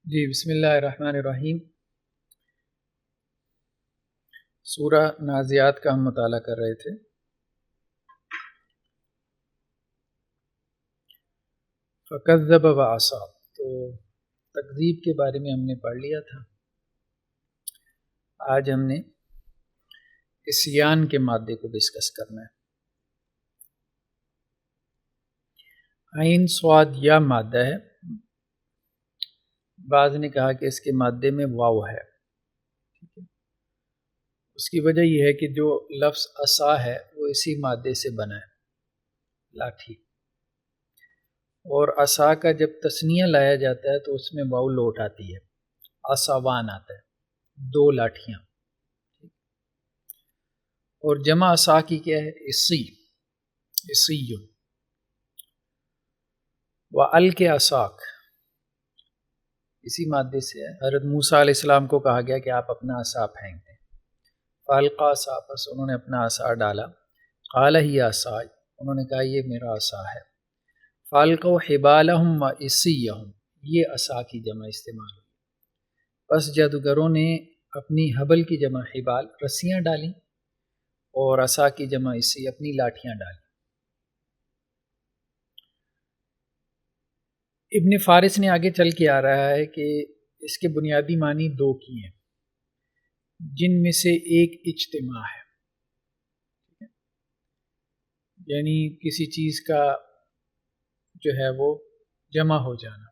جی بسم اللہ الرحمن الرحیم۔ سورہ نازعات کا ہم مطالعہ کر رہے تھے۔ فکذب وعصی، تو تکذیب کے بارے میں ہم نے پڑھ لیا تھا۔ آج ہم نے عصیان کے مادے کو ڈسکس کرنا ہے۔ عین صاد یا مادہ ہے، بعض نے کہا کہ اس کے مادے میں واو ہے۔ اس کی وجہ یہ ہے کہ جو لفظ عصا ہے وہ اسی مادے سے بنا ہے، لاٹھی، اور عصا کا جب تثنیہ لایا جاتا ہے تو اس میں واو لوٹ آتی ہے، عصوان آتا ہے، دو لاٹھیاں۔ اور جمع عصا کی کیا ہے؟ عصی، عصی۔ وَأَلْقِ عَصَاكَ، اسی مادے سے ہے۔ حضرت موسیٰ علیہ السلام کو کہا گیا کہ آپ اپنا عصا پھینک دیں، فَأَلْقَىٰ عَصَاهُ، پس انہوں نے اپنا عصا ڈالا، قَالَ هِيَ عَصَايَ، انہوں نے کہا یہ میرا عصا ہے۔ فَأَلْقَوْا حِبَالَهُمْ وَعِصِيَّهُمْ، یہ عصا کی جمع استعمال ہوئی۔ پس جادوگروں نے اپنی حبل کی جمع حبال، رسیاں ڈالیں، اور عصا کی جمع عصی، اپنی لاٹھیاں ڈالیں۔ ابن فارس نے آگے چل کے آ رہا ہے کہ اس کے بنیادی معنی دو کی ہیں، جن میں سے ایک اجتماع ہے، یعنی کسی چیز کا جو ہے وہ جمع ہو جانا۔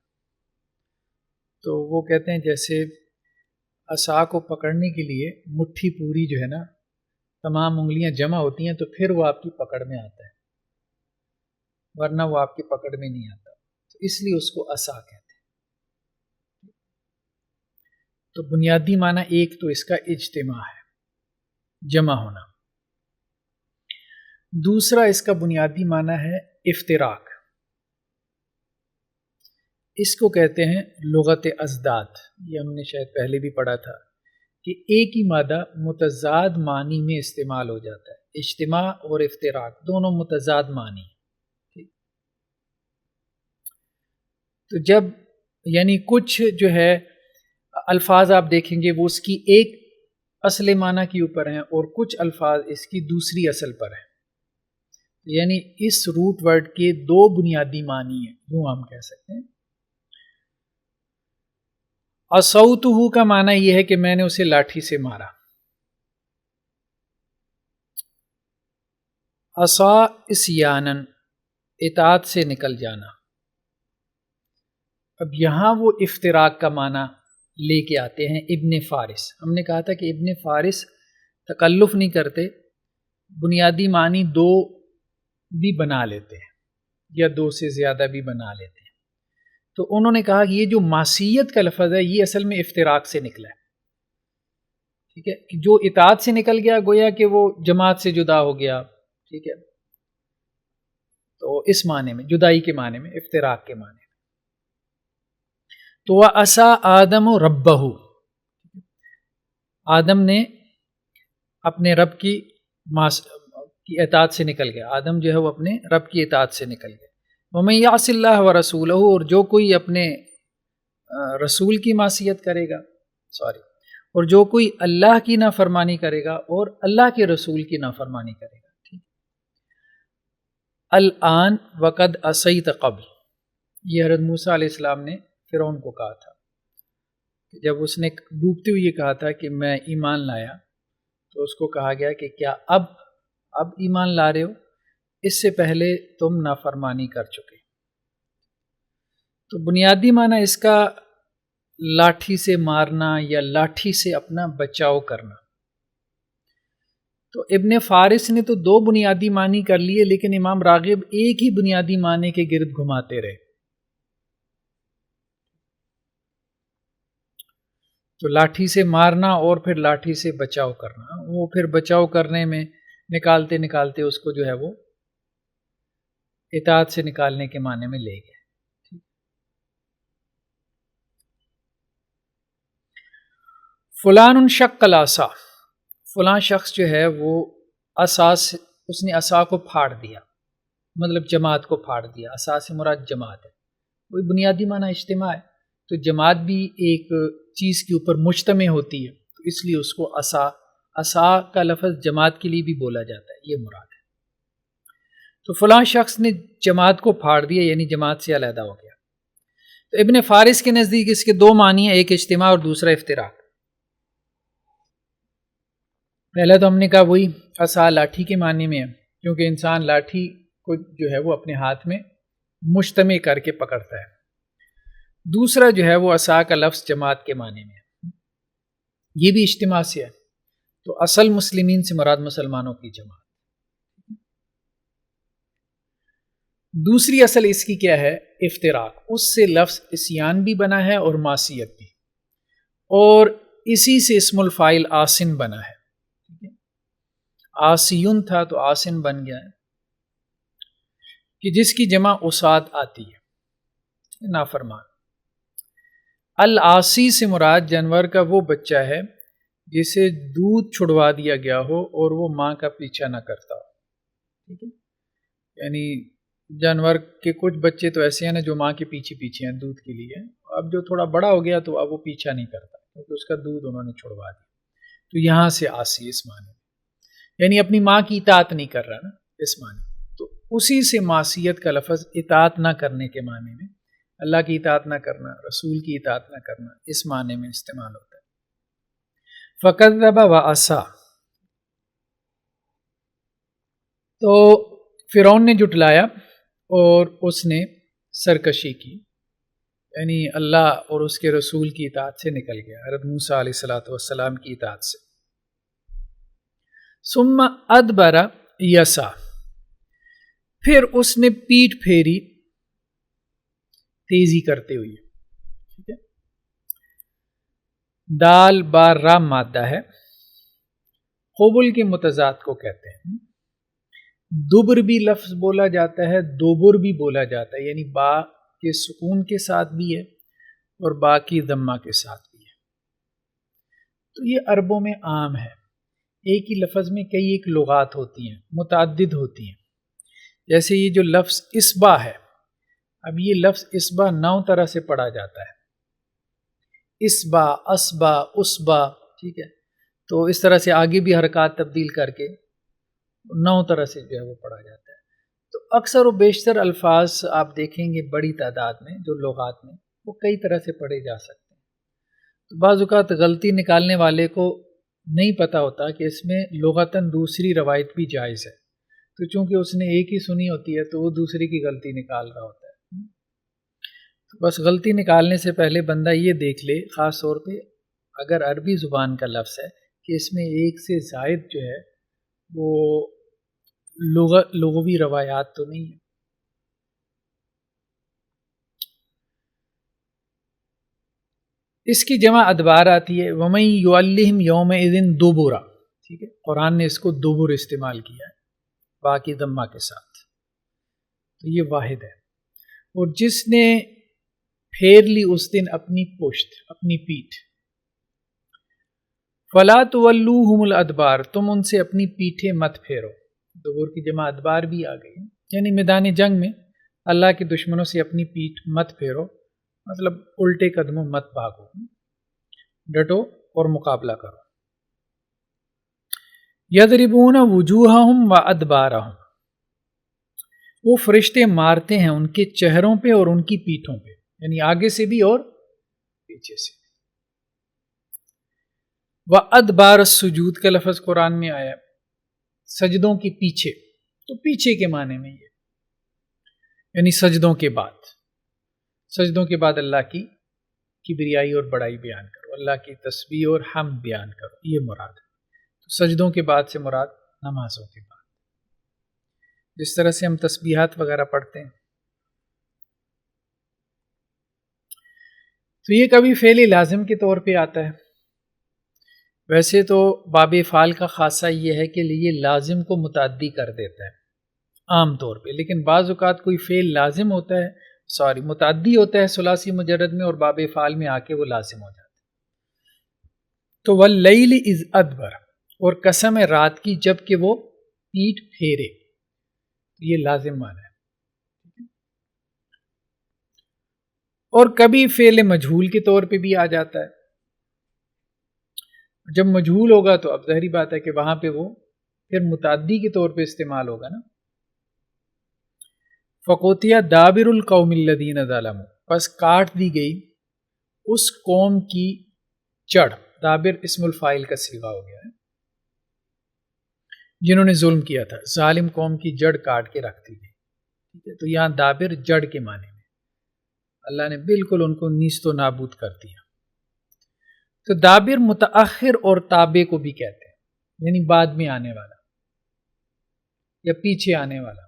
تو وہ کہتے ہیں جیسے عصا کو پکڑنے کے لیے مٹھی پوری جو ہے نا، تمام انگلیاں جمع ہوتی ہیں تو پھر وہ آپ کی پکڑ میں آتا ہے، ورنہ وہ آپ کی پکڑ میں نہیں آتا، تو اس لیے اس کو عصا کہتے ہیں۔ تو بنیادی معنی ایک تو اس کا اجتماع ہے، جمع ہونا۔ دوسرا اس کا بنیادی معنی ہے افتراق، اس کو کہتے ہیں لغت ازداد۔ یہ ہم نے شاید پہلے بھی پڑھا تھا کہ ایک ہی مادہ متضاد معنی میں استعمال ہو جاتا ہے، اجتماع اور افتراق دونوں متضاد معنی ہیں۔ تو جب یعنی کچھ جو ہے الفاظ آپ دیکھیں گے وہ اس کی ایک اصل معنی کے اوپر ہیں، اور کچھ الفاظ اس کی دوسری اصل پر ہیں، یعنی اس روٹ ورڈ کے دو بنیادی معنی ہیں، یوں ہم کہہ سکتے ہیں۔ عصوتہ کا معنی یہ ہے کہ میں نے اسے لاٹھی سے مارا۔ عصا عصیانن، اطاعت سے نکل جانا۔ اب یہاں وہ افتراق کا معنی لے کے آتے ہیں ابن فارس۔ ہم نے کہا تھا کہ ابن فارس تکلف نہیں کرتے، بنیادی معنی دو بھی بنا لیتے ہیں یا دو سے زیادہ بھی بنا لیتے ہیں۔ تو انہوں نے کہا کہ یہ جو معصیت کا لفظ ہے یہ اصل میں افتراق سے نکلا ہے، ٹھیک ہے، کہ جو اطاعت سے نکل گیا گویا کہ وہ جماعت سے جدا ہو گیا، ٹھیک ہے۔ تو اس معنی میں، جدائی کے معنی میں، افتراق کے معنی میں۔ تو وَعَصَىٰ آدَمُ رَبَّهُ، آدم نے اپنے رب کی اطاعت سے نکل گیا، آدم جو ہے وہ اپنے رب کی اطاعت سے نکل گیا۔ وَمَن يَعْصِ اللَّهَ وَرَسُولَهُ، اور جو کوئی اپنے رسول کی معصیت کرے گا، اور جو کوئی اللہ کی نافرمانی کرے گا اور اللہ کے رسول کی نافرمانی کرے گا، ٹھیک۔ الآن وقد عصیت قبل، یہ حضرت موسیٰ علیہ السلام نے فرعون کو کہا تھا، جب اس نے ڈوبتے ہوئے کہا تھا کہ میں ایمان لایا، تو اس کو کہا گیا کہ کیا اب ایمان لا رہے ہو؟ اس سے پہلے تم نافرمانی کر چکے۔ تو بنیادی معنی اس کا لاٹھی سے مارنا یا لاٹھی سے اپنا بچاؤ کرنا۔ تو ابن فارس نے تو دو بنیادی معنی کر لیے، لیکن امام راغب ایک ہی بنیادی معنی کے گرد گھماتے رہے۔ تو لاٹھی سے مارنا اور پھر لاٹھی سے بچاؤ کرنا، وہ پھر بچاؤ کرنے میں نکالتے نکالتے اس کو جو ہے وہ اطاعت سے نکالنے کے معنی میں لے گئے۔ فلان شق العصا، فلاں شخص جو ہے وہ عصا سے، اس نے عصا کو پھاڑ دیا، مطلب جماعت کو پھاڑ دیا۔ عصا سے مراد جماعت ہے، کوئی بنیادی معنی اجتماع ہے، تو جماعت بھی ایک چیز کے اوپر مجتمع ہوتی ہے، تو اس لیے اس کو عصا کا لفظ جماعت کے لیے بھی بولا جاتا ہے، یہ مراد ہے۔ تو فلاں شخص نے جماعت کو پھاڑ دیا، یعنی جماعت سے علیحدہ ہو گیا۔ تو ابن فارس کے نزدیک اس کے دو معنی ہیں، ایک اجتماع اور دوسرا افتراق۔ پہلا تو ہم نے کہا وہی عصا لاٹھی کے معنی میں ہے، کیونکہ انسان لاٹھی کو جو ہے وہ اپنے ہاتھ میں مجتمع کر کے پکڑتا ہے۔ دوسرا جو ہے وہ عصا کا لفظ جماعت کے معنی میں ہے، یہ بھی اجتماع سے ہے۔ تو اصل مسلمین سے مراد مسلمانوں کی جماعت۔ دوسری اصل اس کی کیا ہے؟ افتراق، اس سے لفظ عصیان بھی بنا ہے اور معصیت بھی، اور اسی سے اسم الفاعل آسن بنا ہے۔ آسیون تھا تو آسن بن گیا ہے، کہ جس کی جمع اسات آتی ہے، نافرمان۔ العاصی سے مراد جانور کا وہ بچہ ہے جسے دودھ چھڑوا دیا گیا ہو اور وہ ماں کا پیچھا نہ کرتا ہو، ٹھیک ہے؟ یعنی جانور کے کچھ بچے تو ایسے ہیں نا جو ماں کے پیچھے پیچھے ہیں دودھ کے لیے، اب جو تھوڑا بڑا ہو گیا تو اب وہ پیچھا نہیں کرتا کیونکہ اس کا دودھ انہوں نے چھڑوا دیا۔ تو یہاں سے عاصی اس معنی میں، یعنی اپنی ماں کی اطاعت نہیں کر رہا نا اس معنی میں، تو اسی سے معصیت کا لفظ اطاعت نہ کرنے کے معنی میں، اللہ کی اطاعت نہ کرنا، رسول کی اطاعت نہ کرنا، اس معنی میں استعمال ہوتا ہے۔ فَكَذَّبَ وَعَصَىٰ، تو فرعون نے جھٹلایا اور اس نے سرکشی کی، یعنی اللہ اور اس کے رسول کی اطاعت سے نکل گیا، حضرت موسیٰ علیہ السلام کی اطاعت سے۔ ثم ادبر یسعیٰ، پھر اس نے پیٹھ پھیری تیزی کرتے ہوئے، ٹھیک ہے؟ دال بار را مادہ ہے، قبل کے متضاد کو کہتے ہیں۔ دبر بھی لفظ بولا جاتا ہے، دوبر بھی بولا جاتا ہے، یعنی با کے سکون کے ساتھ بھی ہے اور با کی ضمہ کے ساتھ بھی ہے۔ تو یہ عربوں میں عام ہے، ایک ہی لفظ میں کئی ایک لغات ہوتی ہیں، متعدد ہوتی ہیں۔ جیسے یہ جو لفظ اسبا ہے، اب یہ لفظ اسبا 9 طرح سے پڑھا جاتا ہے، اسبا، اسبا، اسبا، ٹھیک ہے؟ تو اس طرح سے آگے بھی حرکات تبدیل کر کے 9 طرح سے جو ہے وہ پڑھا جاتا ہے۔ تو اکثر و بیشتر الفاظ آپ دیکھیں گے بڑی تعداد میں جو لغات میں، وہ کئی طرح سے پڑھے جا سکتے ہیں۔ تو بعض اوقات غلطی نکالنے والے کو نہیں پتہ ہوتا کہ اس میں لغتاً دوسری روایت بھی جائز ہے، تو چونکہ اس نے ایک ہی سنی ہوتی ہے تو وہ دوسری کی غلطی نکال رہا ہوتا ہے۔ تو بس غلطی نکالنے سے پہلے بندہ یہ دیکھ لے، خاص طور پہ اگر عربی زبان کا لفظ ہے، کہ اس میں ایک سے زائد جو ہے وہ لغوی روایات تو نہیں ہے۔ اس کی جمع ادبار آتی ہے، وَمَن يُعَلِّهِمْ يَوْمَئِذٍ دُبُرًا، ٹھیک ہے؟ قرآن نے اس کو دبر استعمال کیا ہے باقی ضمہ کے ساتھ، تو یہ واحد ہے۔ اور جس نے پھیر لی اس دن اپنی پشت، اپنی پیٹھ، فَلَا تُوَلُّوهُمُ الْأَدْبَارَ، تم ان سے اپنی پیٹھیں مت پھیرو۔ دبر کی جمع ادبار بھی آ گئی، یعنی میدان جنگ میں اللہ کے دشمنوں سے اپنی پیٹھ مت پھیرو، مطلب الٹے قدموں مت بھاگو، ڈٹو اور مقابلہ کرو۔ یضربون وجوہہم وادبارہم، وہ فرشتے مارتے ہیں ان کے چہروں پہ اور ان کی پیٹھوں پہ، یعنی آگے سے بھی اور پیچھے سے۔ وادبار السجود کا لفظ قرآن میں آیا، سجدوں کے پیچھے، تو پیچھے کے معنی میں یہ، یعنی سجدوں کے بعد، سجدوں کے بعد اللہ کی کبریائی اور بڑائی بیان کرو، اللہ کی تسبیح اور حمد بیان کرو، یہ مراد ہے۔ تو سجدوں کے بعد سے مراد نمازوں کے بعد، جس طرح سے ہم تسبیحات وغیرہ پڑھتے ہیں۔ تو یہ کبھی فعل لازم کے طور پہ آتا ہے، ویسے تو باب فعل کا خاصہ یہ ہے کہ یہ لازم کو متعدی کر دیتا ہے عام طور پہ، لیکن بعض اوقات کوئی فعل لازم ہوتا ہے، متعدی ہوتا ہے ثلاثی مجرد میں، اور باب فعل میں آ کے وہ لازم ہو جاتا ہے۔ تو واللیل اذ ادبر، اور قسم ہے رات کی جب کہ وہ پیٹھ پھیرے، یہ لازم معنی ہے۔ اور کبھی فعل مجہول کے طور پہ بھی آ جاتا ہے. جب مجہول ہوگا تو اب ظاہری بات ہے کہ وہاں پہ وہ پھر متعدی کے طور پہ استعمال ہوگا نا. فقوتیا دابر القوم الذین ظلموا، پس کاٹ دی گئی اس قوم کی جڑ. دابر اسم الفاعل کا صیغہ ہو گیا ہے، جنہوں نے ظلم کیا تھا. ظالم قوم کی جڑ کاٹ کے رکھ دی گئی. ٹھیک ہے، تو یہاں دابر جڑ کے معنی میں اللہ نے بالکل ان کو نیست و نابود کر دیا. تو دابر متأخر اور تابع کو بھی کہتے ہیں، یعنی بعد میں آنے والا یا پیچھے آنے والا،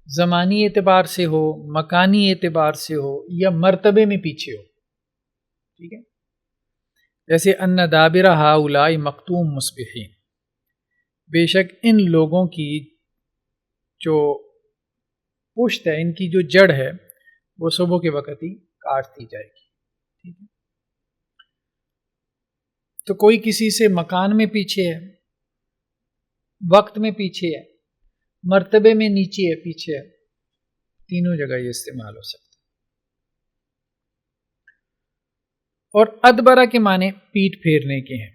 زمانی اعتبار سے ہو، مکانی اعتبار سے ہو، یا مرتبے میں پیچھے ہو. ٹھیک ہے، جیسے ان دابر ہؤلاء مقطوم مصبحین، بے شک ان لوگوں کی جو پشت ہے، ان کی جو جڑ ہے، وہ صبح کے وقت ہی کاٹ دی جائے گی. ٹھیک ہے، تو کوئی کسی سے مکان میں پیچھے ہے، وقت میں پیچھے ہے، مرتبے میں نیچے ہے، پیچھے ہے، تینوں جگہ یہ استعمال ہو سکتا ہے. اور ادبرہ کے معنی پیٹ پھیرنے کے ہیں،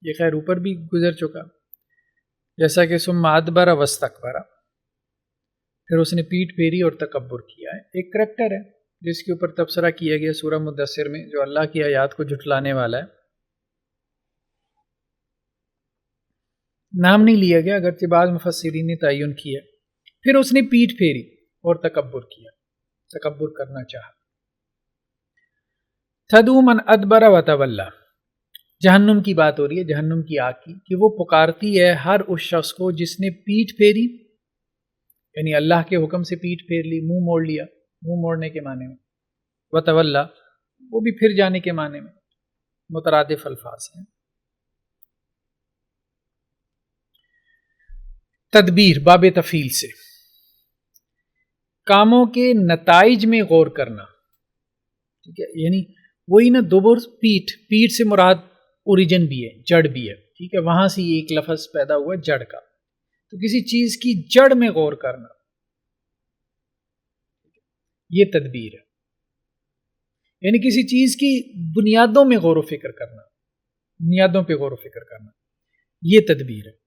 یہ خیر اوپر بھی گزر چکا، جیسا کہ ثم ادبر واستکبر، پھر اس نے پیٹ پھیری اور تکبر کیا ہے. ایک کریکٹر ہے جس کے اوپر تبصرہ کیا گیا سورہ مدثر میں، جو اللہ کی آیات کو جھٹلانے والا ہے. نام نہیں لیا گیا، اگرچہ بعض مفسرین نے تعین کیا. پھر اس نے پیٹ پھیری اور تکبر کیا، تکبر کرنا چاہا. تدعو من ادبر وتولی، جہنم کی بات ہو رہی ہے، جہنم کی آگ کی، کہ وہ پکارتی ہے ہر اس شخص کو جس نے پیٹ پھیری، یعنی اللہ کے حکم سے پیٹ پھیر لی، منہ موڑ لیا، منہ موڑنے کے معنی میں. وتولی، وہ بھی پھر جانے کے معنی میں، مترادف الفاظ ہیں. تدبیر باب تفعیل سے، کاموں کے نتائج میں غور کرنا. ٹھیک ہے، یعنی وہی نا دوبر پیٹ، پیٹ سے مراد اوریجن بھی ہے، جڑ بھی ہے. ٹھیک ہے، وہاں سے ایک لفظ پیدا ہوا جڑ کا، تو کسی چیز کی جڑ میں غور کرنا، یہ تدبیر ہے. یعنی کسی چیز کی بنیادوں میں غور و فکر کرنا، بنیادوں پہ غور و فکر کرنا، یہ تدبیر ہے.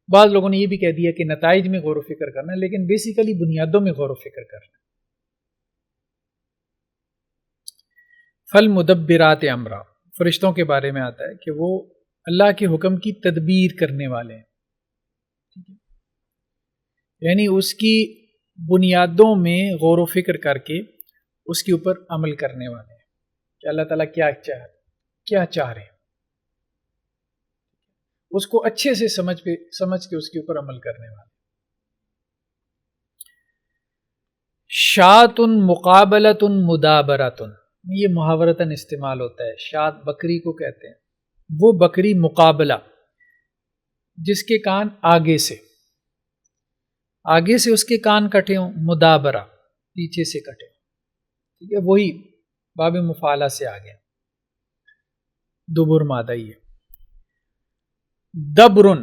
بعض لوگوں نے یہ بھی کہہ دیا کہ نتائج میں غور و فکر کرنا، لیکن بیسیکلی بنیادوں میں غور و فکر کرنا. فالمدبرات امرا، فرشتوں کے بارے میں آتا ہے کہ وہ اللہ کے حکم کی تدبیر کرنے والے ہیں. یعنی اس کی بنیادوں میں غور و فکر کر کے اس کے اوپر عمل کرنے والے ہیں کہ اللہ تعالیٰ کیا چاہ رہے ہیں، اس کو اچھے سے سمجھ کے اس کے اوپر عمل کرنے والے. شاۃ مقابلۃ مدابرۃ، یہ محاورتاً استعمال ہوتا ہے. شاۃ بکری کو کہتے ہیں، وہ بکری مقابلہ جس کے کان آگے سے اس کے کان کٹے ہوں، مدابرہ پیچھے سے کٹے ہوں. ٹھیک ہے، وہی باب مفعلہ سے آ گیا، دبر مادہ ہی ہے. دبرن،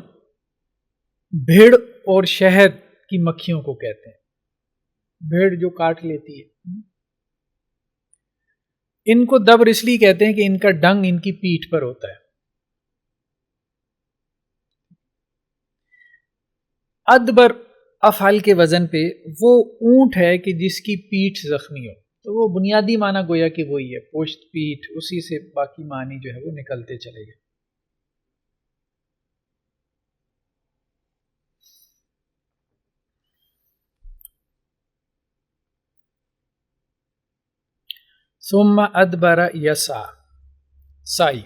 بھیڑ اور شہد کی مکھیوں کو کہتے ہیں، بھیڑ جو کاٹ لیتی ہے. ان کو دبر اس لیے کہتے ہیں کہ ان کا ڈنگ ان کی پیٹھ پر ہوتا ہے. ادبر افعل کے وزن پہ وہ اونٹ ہے کہ جس کی پیٹھ زخمی ہو، تو وہ بنیادی معنی گویا کہ وہی ہے، پشت پیٹھ، اسی سے باقی معنی جو ہے وہ نکلتے چلے گئے. ثم ادبر یسع، سائی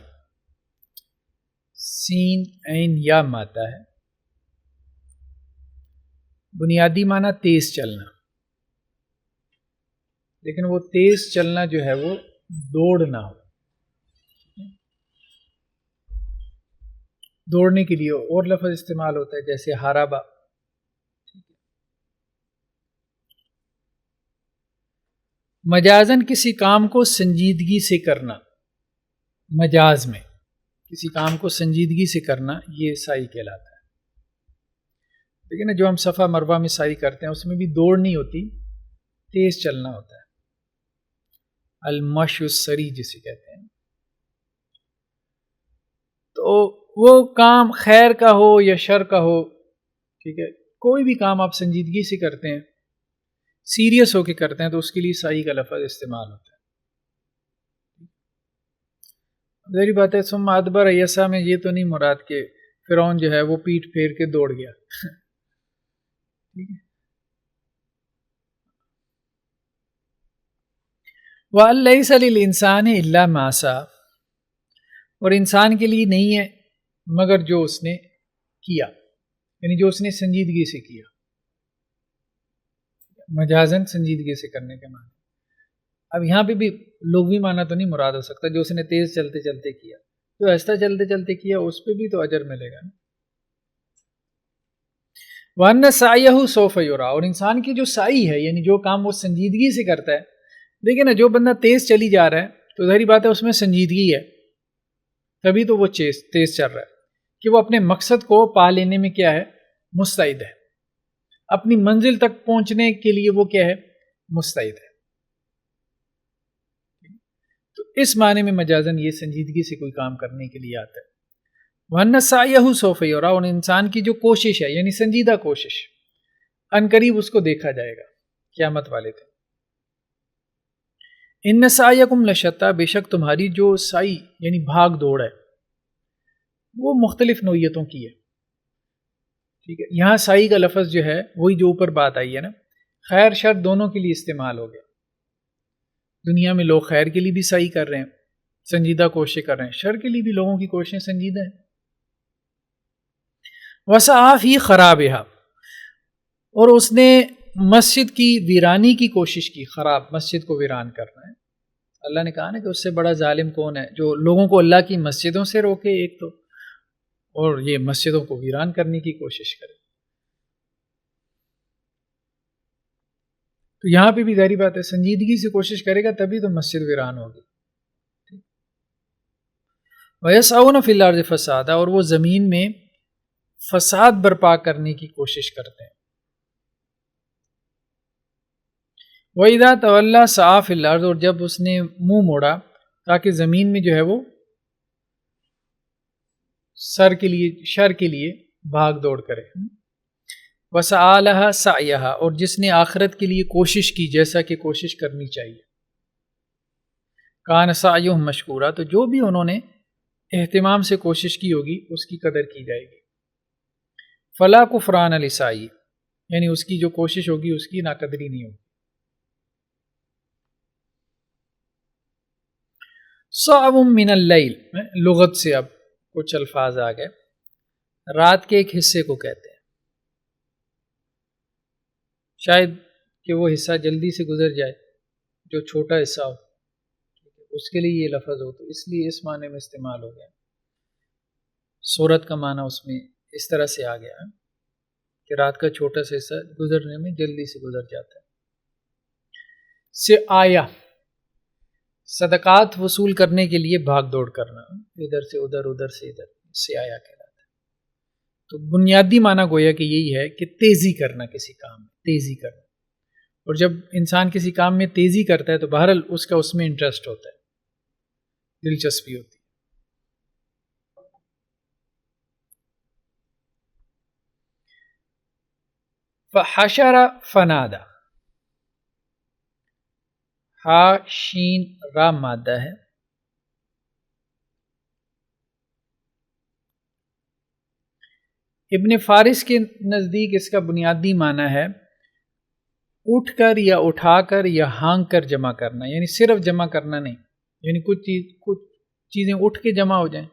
سین عین یا ماتا ہے، بنیادی معنی تیز چلنا، لیکن وہ تیز چلنا جو ہے وہ دوڑنا ہو. دوڑنے کے لیے اور لفظ استعمال ہوتا ہے جیسے ہارابا. مجازن کسی کام کو سنجیدگی سے کرنا، مجاز میں کسی کام کو سنجیدگی سے کرنا یہ سعی کہلاتا ہے. لیکن جو ہم صفا مروہ میں سعی کرتے ہیں اس میں بھی دوڑ نہیں ہوتی، تیز چلنا ہوتا ہے. المشی السری جسے کہتے ہیں. تو وہ کام خیر کا ہو یا شر کا ہو، ٹھیک ہے، کوئی بھی کام آپ سنجیدگی سے کرتے ہیں، سیریس ہو کے کرتے ہیں، تو اس کے لیے سعی کا لفظ استعمال ہوتا ہے. ظاہری بات ہے ثم ادبر یسعی میں یہ تو نہیں مراد کہ فرعون جو ہے وہ پیٹ پھیر کے دوڑ گیا. ٹھیک ہے. وَلَيْسَ لِلْإِنسَانِ إِلَّا مَا سَعَى، اور انسان کے لیے نہیں ہے مگر جو اس نے کیا، یعنی جو اس نے سنجیدگی سے کیا. مجازن سنجیدگی سے کرنے کے معنی. اب یہاں پہ بھی لغوی معنی تو نہیں مراد ہو سکتا، جو اس نے تیز چلتے چلتے کیا، جو آہستہ چلتے چلتے کیا اس پہ بھی تو اجر ملے گا. وَأَنَّ سَعْيَهُ سَوْفَ يُرَىٰ، اور انسان کی جو سعی ہے، یعنی جو کام وہ سنجیدگی سے کرتا ہے. دیکھیں نا، جو بندہ تیز چلی جا رہا ہے تو ظاہری بات ہے اس میں سنجیدگی ہے، تبھی تو وہ تیز چل رہا ہے کہ وہ اپنے مقصد کو پا لینے میں کیا ہے، مستعد ہے. اپنی منزل تک پہنچنے کے لیے وہ کیا ہے، مستعد ہے. تو اس معنی میں مجازن یہ سنجیدگی سے کوئی کام کرنے کے لیے آتا ہے. وَأَنَّ سَعْيَهُ سَوْفَ يُرَىٰ، اور انسان کی جو کوشش ہے، یعنی سنجیدہ کوشش، عنقریب اس کو دیکھا جائے گا قیامت والے دن. ان سعیکم لشتیٰ، بے شک تمہاری جو سعی یعنی بھاگ دوڑ ہے وہ مختلف نوعیتوں کی ہے. ٹھیک ہے. یہاں سعی کا لفظ جو ہے وہی جو اوپر بات آئی ہے نا، خیر شر دونوں کے لیے استعمال ہو گیا. دنیا میں لوگ خیر کے لیے بھی سعی کر رہے ہیں، سنجیدہ کوششیں کر رہے ہیں، شر کے لیے بھی لوگوں کی کوششیں سنجیدہ ہیں. وسعیٰ فی خرابہا، اور اس نے مسجد کی ویرانی کی کوشش کی. خراب، مسجد کو ویران کرنا ہے. اللہ نے کہا نا کہ اس سے بڑا ظالم کون ہے جو لوگوں کو اللہ کی مسجدوں سے روکے ایک تو، اور یہ مسجدوں کو ویران کرنے کی کوشش کرے. تو یہاں پہ بھی ظاہری بات ہے سنجیدگی سے کوشش کرے گا تبھی تو مسجد ویران ہوگی. وَيَسْعَوْنَ فِي الْأَرْضِ فَسَادًا، اور وہ زمین میں فساد برپا کرنے کی کوشش کرتے ہیں. وَإِذَا تَوَلَّىٰ سَعَىٰ فِي الْأَرْضِ، اور جب اس نے منہ موڑا تاکہ زمین میں جو ہے وہ شر کے لیے بھاگ دوڑ کرے. وَسَعَىٰ لَهَا سَعْيَهَا، اور جس نے آخرت کے لیے کوشش کی جیسا کہ کوشش کرنی چاہیے. کان سعیہم مشکورا، تو جو بھی انہوں نے اہتمام سے کوشش کی ہوگی اس کی قدر کی جائے گی. فلا کفران لسعی، یعنی اس کی جو کوشش ہوگی اس کی ناقدری نہیں ہوگی. صعب من اللیل، لغت سے اب کچھ الفاظ آ گئے. رات کے ایک حصے کو کہتے ہیں، شاید کہ وہ حصہ جلدی سے گزر جائے جو چھوٹا حصہ ہو، اس کے لیے یہ لفظ ہو، تو اس لیے اس معنی میں استعمال ہو گیا. سورت کا معنی اس میں اس طرح سے آ گیا کہ رات کا چھوٹا سا حصہ گزرنے میں جلدی سے گزر جاتا ہے. سے آیا، صدقات وصول کرنے کے لیے بھاگ دوڑ کرنا، ادھر سے ادھر، ادھر سے ادھر، سے آیا کہلاتا ہے. تو بنیادی معنی گویا کہ یہی ہے کہ تیزی کرنا کسی کام میں، تیزی کرنا. اور جب انسان کسی کام میں تیزی کرتا ہے تو بہرحال اس کا اس میں انٹرسٹ ہوتا ہے، دلچسپی ہوتی ہے. فحشر فنادا، ہا شین را مادہ ہے. ابن فارس کے نزدیک اس کا بنیادی معنی ہے اٹھ کر یا اٹھا کر یا ہانگ کر جمع کرنا، یعنی صرف جمع کرنا نہیں، یعنی کچھ چیزیں اٹھ کے جمع ہو جائیں،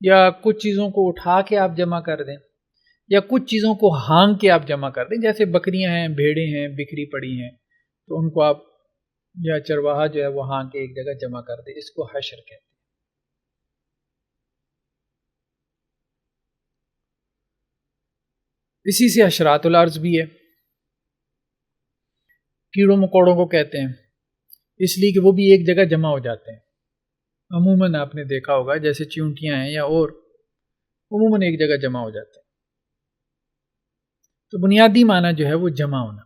یا کچھ چیزوں کو اٹھا کے آپ جمع کر دیں، یا کچھ چیزوں کو ہانگ کے آپ جمع کر دیں. جیسے بکریاں ہیں، بھیڑیں ہیں، بکھری پڑی ہیں، تو ان کو آپ یا چرواہا جو ہے وہ ہانگ کے ایک جگہ جمع کر دیں، اس کو حشر کہتے ہیں. اسی سے حشرات الارض بھی ہے، کیڑوں مکوڑوں کو کہتے ہیں، اس لیے کہ وہ بھی ایک جگہ جمع ہو جاتے ہیں. عموماً آپ نے دیکھا ہوگا جیسے چیونٹیاں ہیں یا اور، عموماً ایک جگہ جمع ہو جاتے ہیں. تو بنیادی معنی جو ہے وہ جمع ہونا.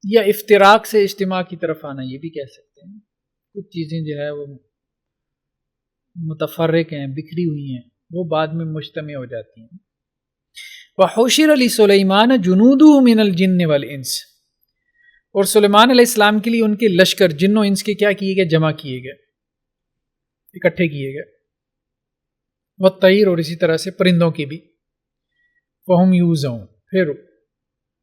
یا افتراق سے اجتماع کی طرف آنا، یہ بھی کہہ سکتے ہیں. کچھ چیزیں جو ہے وہ متفرق ہیں، بکھری ہوئی ہیں، وہ بعد میں مجتمع ہو جاتی ہیں. وَحُشِرَ لِسُلَيْمَانَ جُنُودُهُ مِنَ الْجِنِّ وَالْإِنسِ، اور سلیمان علیہ السلام کے لیے ان کے لشکر جن و انس کے کیا کیے گئے؟ جمع کیے گئے، اکٹھے کیے گئے. والطیر، اور اسی طرح سے پرندوں کی بھی. فَهُمْ يُوزَعُونَ، پھر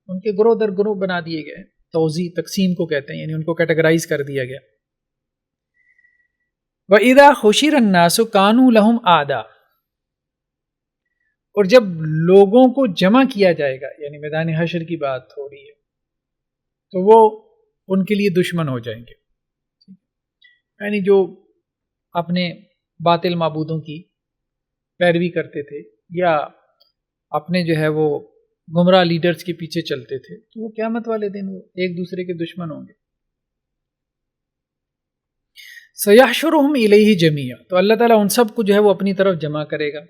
ان کے گروہ در گروہ بنا دیے گئے. توزیع، تقسیم کو کہتے ہیں، یعنی ان کو کیٹیگرائز کر دیا گیا. وَإِذَا حُشِرَ النَّاسُ كَانُوا لَهُمْ أَعْدَاءَ، اور جب لوگوں کو جمع کیا جائے گا، یعنی میدان حشر کی بات ہو رہی ہے، تو وہ ان کے لیے دشمن ہو جائیں گے. یعنی جو اپنے باطل معبودوں کی پیروی کرتے تھے یا اپنے جو ہے وہ گمراہ لیڈرز کے پیچھے چلتے تھے، تو وہ قیامت والے دن وہ ایک دوسرے کے دشمن ہوں گے. سَيَحْشُرُهُمْ إِلَيْهِ جَمِيعًا، تو اللہ تعالیٰ ان سب کو جو ہے وہ اپنی طرف جمع کرے گا.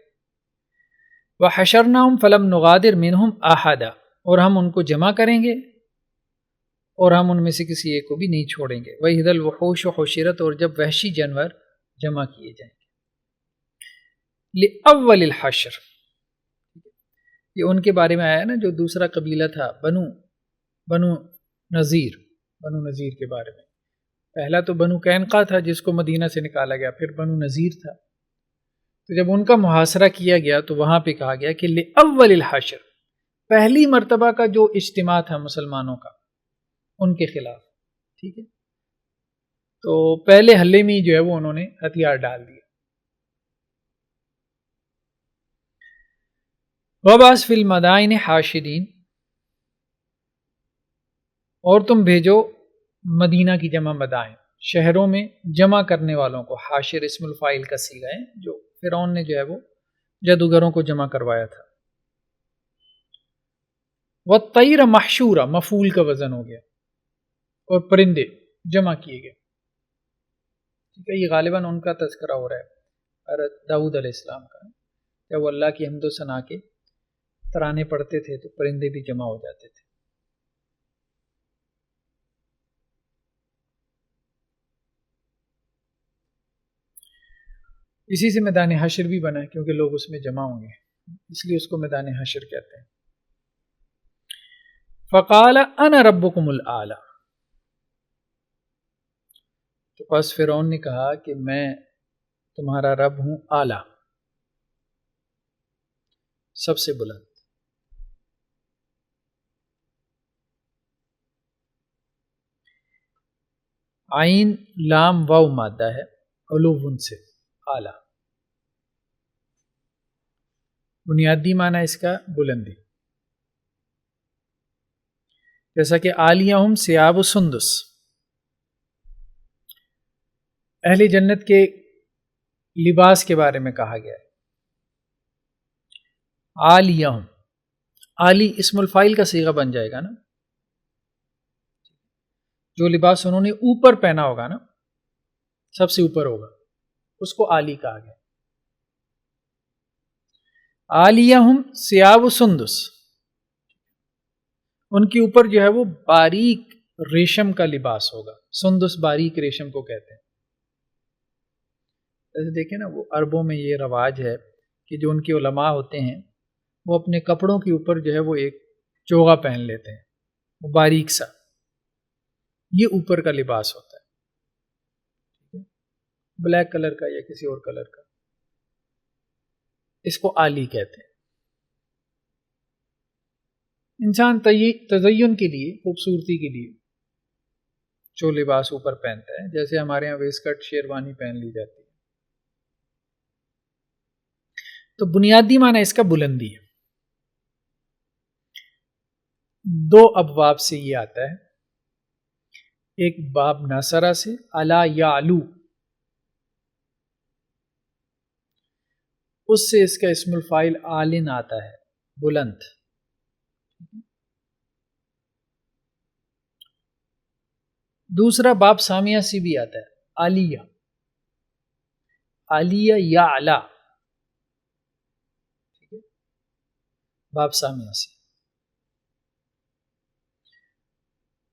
وَحَشَرْنَاهُمْ فَلَمْ نُغَادِرْ مِنْهُمْ أَحَدًا، اور ہم ان کو جمع کریں گے اور ہم ان میں سے کسی ایک کو بھی نہیں چھوڑیں گے. وَإِذَا الْوُحُوشُ حُشِرَتْ، اور جب وحشی جانور جمع کیے جائیں گے. لِأَوَّلِ الْحَشْرِ، یہ ان کے بارے میں آیا نا جو دوسرا قبیلہ تھا، بنو نذیر کے بارے میں. پہلا تو بنو قینقاع تھا جس کو مدینہ سے نکالا گیا، پھر بنو نذیر تھا. تو جب ان کا محاصرہ کیا گیا تو وہاں پہ کہا گیا کہ لِأَوَّلِ الْحَشْرِ، پہلی مرتبہ کا جو اجتماع تھا مسلمانوں کا ان کے خلاف. ٹھیک ہے، تو پہلے حلے میں جو ہے وہ انہوں نے ہتھیار ڈال دیا. وَبَعَثْ فِي الْمَدَائِنِ حَاشِرِينَ، اور تم بھیجو مدینہ کی جمع مدائن، شہروں میں جمع کرنے والوں کو. حاشر اسم الفاعل کا صیغہ ہے، جو فرعون نے جو ہے وہ جادوگروں کو جمع کروایا تھا. وَالطَّيْرَ مَحْشُورًا، مفعول کا وزن ہو گیا، اور پرندے جمع کیے گئے. ٹھیک ہے، یہ غالباً ان کا تذکرہ ہو رہا ہے، حضرت داؤد علیہ السلام کا. جب وہ اللہ کی حمد و ثنا کے ترانے پڑھتے تھے تو پرندے بھی جمع ہو جاتے تھے. اسی سے میدان حشر بھی بنا ہے، کیونکہ لوگ اس میں جمع ہوں گے، اس لیے اس کو میدان حشر کہتے ہیں. فقال انا ربکم الاعلی، تو پس فرعون نے کہا کہ میں تمہارا رب ہوں اعلی، سب سے بلند. عین لام واو مادہ ہے، علوون سے اعلی. بنیادی معنی اس کا بلندی، جیسا کہ عالیہم ثیاب سندس، اہل جنت کے لباس کے بارے میں کہا گیا ہے. عالیہم، عالی اسم الفاعل کا صیغہ بن جائے گا نا، جو لباس انہوں نے اوپر پہنا ہوگا نا، سب سے اوپر ہوگا، اس کو عالی کہا گیا. عالیہم ثیاب سندس، ان کے اوپر جو ہے وہ باریک ریشم کا لباس ہوگا. سندس باریک ریشم کو کہتے ہیں. جیسے دیکھیں نا، وہ عربوں میں یہ رواج ہے کہ جو ان کے علماء ہوتے ہیں وہ اپنے کپڑوں کے اوپر جو ہے وہ ایک چوغا پہن لیتے ہیں، وہ باریک سا، یہ اوپر کا لباس ہوتا ہے، بلیک کلر کا یا کسی اور کلر کا، اس کو عالی کہتے ہیں. انسان تزین کے لیے، خوبصورتی کے لیے جو لباس اوپر پہنتا ہے، جیسے ہمارے یہاں ویسکٹ شیروانی پہن لی جاتی ہے، تو بنیادی معنی اس کا بلندی ہے. دو ابواب سے یہ آتا ہے، ایک باب ناصرہ سے، علا یعلو، اس سے اس کا اسم الفاعل عالن آتا ہے، بلند. دوسرا باب سامیہ سے بھی آتا ہے، عالیہ، عالیہ یا اعلی، باب سامیہ سے.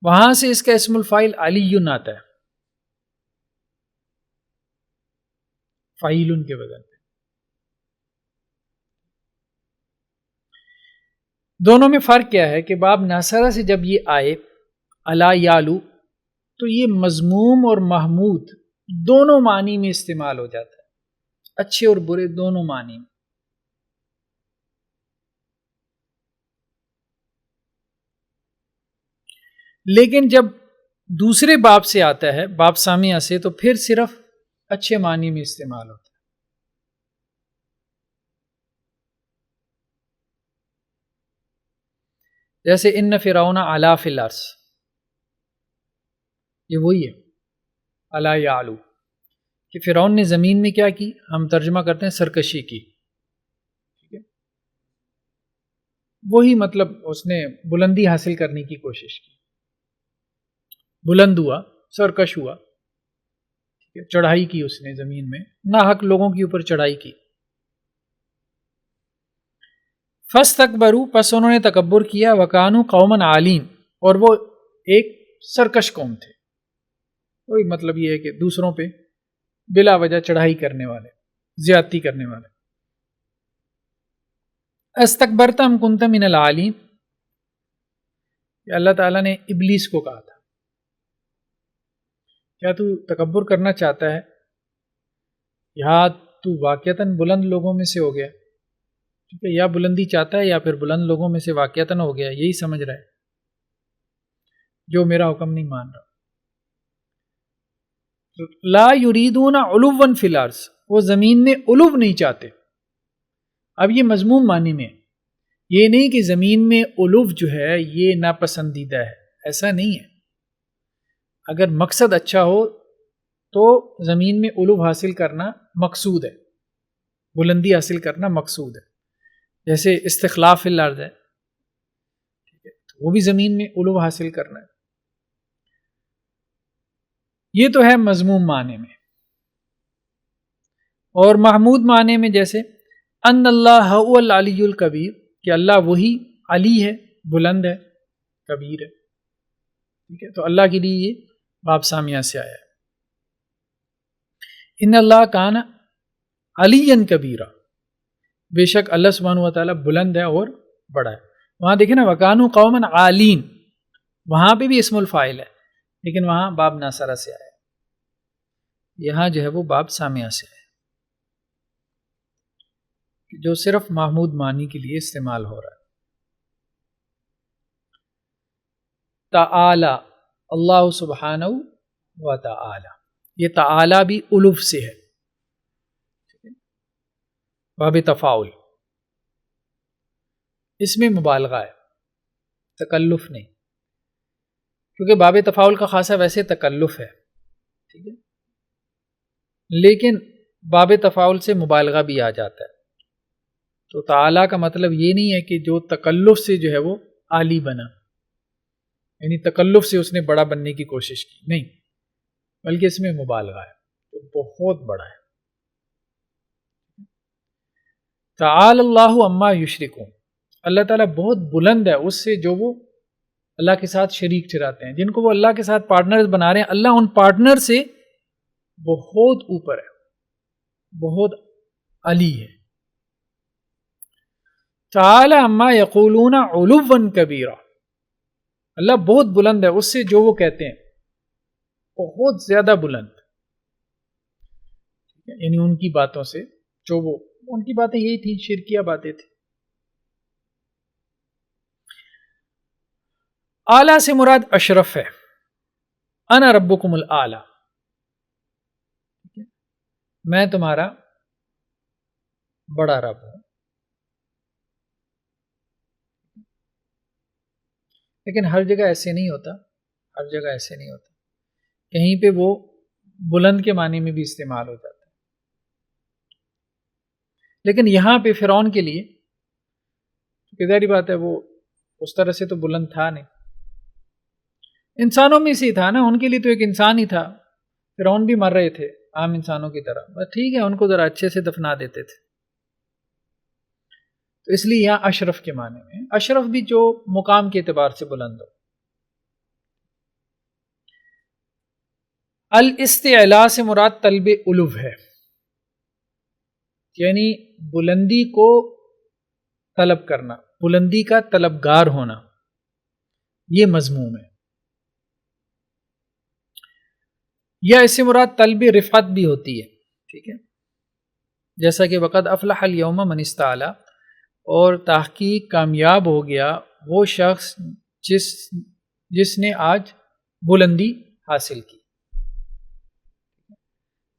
وہاں سے اس کا اسم الفاعل علیٌ آتا ہے، فاعل کے وزن پہ۔ دونوں میں فرق کیا ہے کہ باب ناصرہ سے جب یہ آئے الا یالو تو یہ مذموم اور محمود دونوں معنی میں استعمال ہو جاتا ہے، اچھے اور برے دونوں معنی میں۔ لیکن جب دوسرے باب سے آتا ہے، باب سامیہ سے، تو پھر صرف اچھے معنی میں استعمال ہوتا ہے۔ جیسے ان فرعون علا فی الارض، یہ وہی ہے الا یعلو، کہ فرعون نے زمین میں کیا کی، ہم ترجمہ کرتے ہیں سرکشی کی، ٹھیک ہے، وہی مطلب اس نے بلندی حاصل کرنے کی کوشش کی، بلند ہوا، سرکش ہوا، ٹھیک ہے، چڑھائی کی اس نے زمین میں، ناحق لوگوں کے اوپر چڑھائی کی۔ فاستکبروا، پس انہوں نے تکبر کیا، وکانوا قوما عالین، اور وہ ایک سرکش قوم تھے۔ وہی مطلب یہ ہے کہ دوسروں پہ بلا وجہ چڑھائی کرنے والے، زیادتی کرنے والے۔ استکبرت ام کنت من العالین، کہ اللہ تعالیٰ نے ابلیس کو کہا تھا کیا تو تکبر کرنا چاہتا ہے، یا تو واقعتاً بلند لوگوں میں سے ہو گیا، ٹھیک ہے، یا بلندی چاہتا ہے یا پھر بلند لوگوں میں سے واقعتاً ہو گیا، یہی سمجھ رہا ہے، جو میرا حکم نہیں مان رہا۔ لا یریدون علوا فی الارض، وہ زمین میں علو نہیں چاہتے۔ اب یہ مذموم معنی میں، یہ نہیں کہ زمین میں علو جو ہے یہ ناپسندیدہ ہے، ایسا نہیں ہے۔ اگر مقصد اچھا ہو تو زمین میں علو حاصل کرنا مقصود ہے، بلندی حاصل کرنا مقصود ہے، جیسے استخلاف فی الارض ہے، ٹھیک ہے، تو وہ بھی زمین میں علو حاصل کرنا ہے۔ یہ تو ہے مذموم معنی میں۔ اور محمود معنی میں جیسے ان اللہ هو العلی الکبیر، کہ اللہ وہی علی ہے، بلند ہے، کبیر ہے، ٹھیک ہے، تو اللہ کے لیے یہ باب سامیہ سے آیا ہے۔ ان اللہ کان علی کبیرہ، بے شک اللہ سبحانہ و تعالیٰ بلند ہے اور بڑا ہے۔ وہاں دیکھیں نا وکانوا قوما عالین، وہاں پہ بھی اسم الفاعل ہے، لیکن وہاں باب ناصرہ سے آیا، یہاں جو ہے وہ باب سامیہ سے ہے، جو صرف محمود معنی کے لیے استعمال ہو رہا ہے۔ تعالی اللہ سبحانہ و تعالی، یہ تعالی بھی الف سے ہے، باب تفاعل، اس میں مبالغہ ہے، تکلف نہیں، کیونکہ باب تفاعل کا خاصہ ویسے تکلف ہے، ٹھیک ہے، لیکن باب تفاعل سے مبالغہ بھی آ جاتا ہے، تو تعالی کا مطلب یہ نہیں ہے کہ جو تکلف سے جو ہے وہ عالی بنا، یعنی تکلف سے اس نے بڑا بننے کی کوشش کی، نہیں، بلکہ اس میں مبالغہ ہے، تو بہت بڑا ہے۔ تعالی اللہ عما یشرکون، اللہ تعالیٰ بہت بلند ہے اس سے جو وہ اللہ کے ساتھ شریک ٹھہراتے ہیں، جن کو وہ اللہ کے ساتھ پارٹنرز بنا رہے ہیں، اللہ ان پارٹنر سے بہت اوپر ہے، بہت علی ہے۔ تعالی عما یقولون علوا کبیرا، اللہ بہت بلند ہے اس سے جو وہ کہتے ہیں، بہت زیادہ بلند، یعنی ان کی باتوں سے، جو وہ ان کی باتیں یہی تھیں، شرکیہ باتیں تھیں۔ اعلیٰ سے مراد اشرف ہے، انا ربکم الاعلی، میں تمہارا بڑا رب ہوں، لیکن ہر جگہ ایسے نہیں ہوتا، ہر جگہ ایسے نہیں ہوتا، کہیں پہ وہ بلند کے معنی میں بھی استعمال ہو جاتا ہے، لیکن یہاں پہ فرعون کے لیے ظاہری بات ہے وہ اس طرح سے تو بلند تھا نہیں، انسانوں میں سے ہی تھا نا، ان کے لیے تو ایک انسان ہی تھا، فرعون بھی مر رہے تھے عام انسانوں کی طرح، بس ٹھیک ہے ان کو ذرا اچھے سے دفنا دیتے تھے، تو اس لیے یہاں اشرف کے معنی میں، اشرف بھی جو مقام کے اعتبار سے بلند ہو۔ الاستعلاء سے مراد طلب علو ہے، یعنی بلندی کو طلب کرنا، بلندی کا طلبگار ہونا، یہ مضموم ہے۔ یا اس سے مراد طلب رفعت بھی ہوتی ہے، ٹھیک ہے، جیسا کہ وقد افلح الیوم من استعلا، اور تحقیق کامیاب ہو گیا وہ شخص جس نے آج بلندی حاصل کی،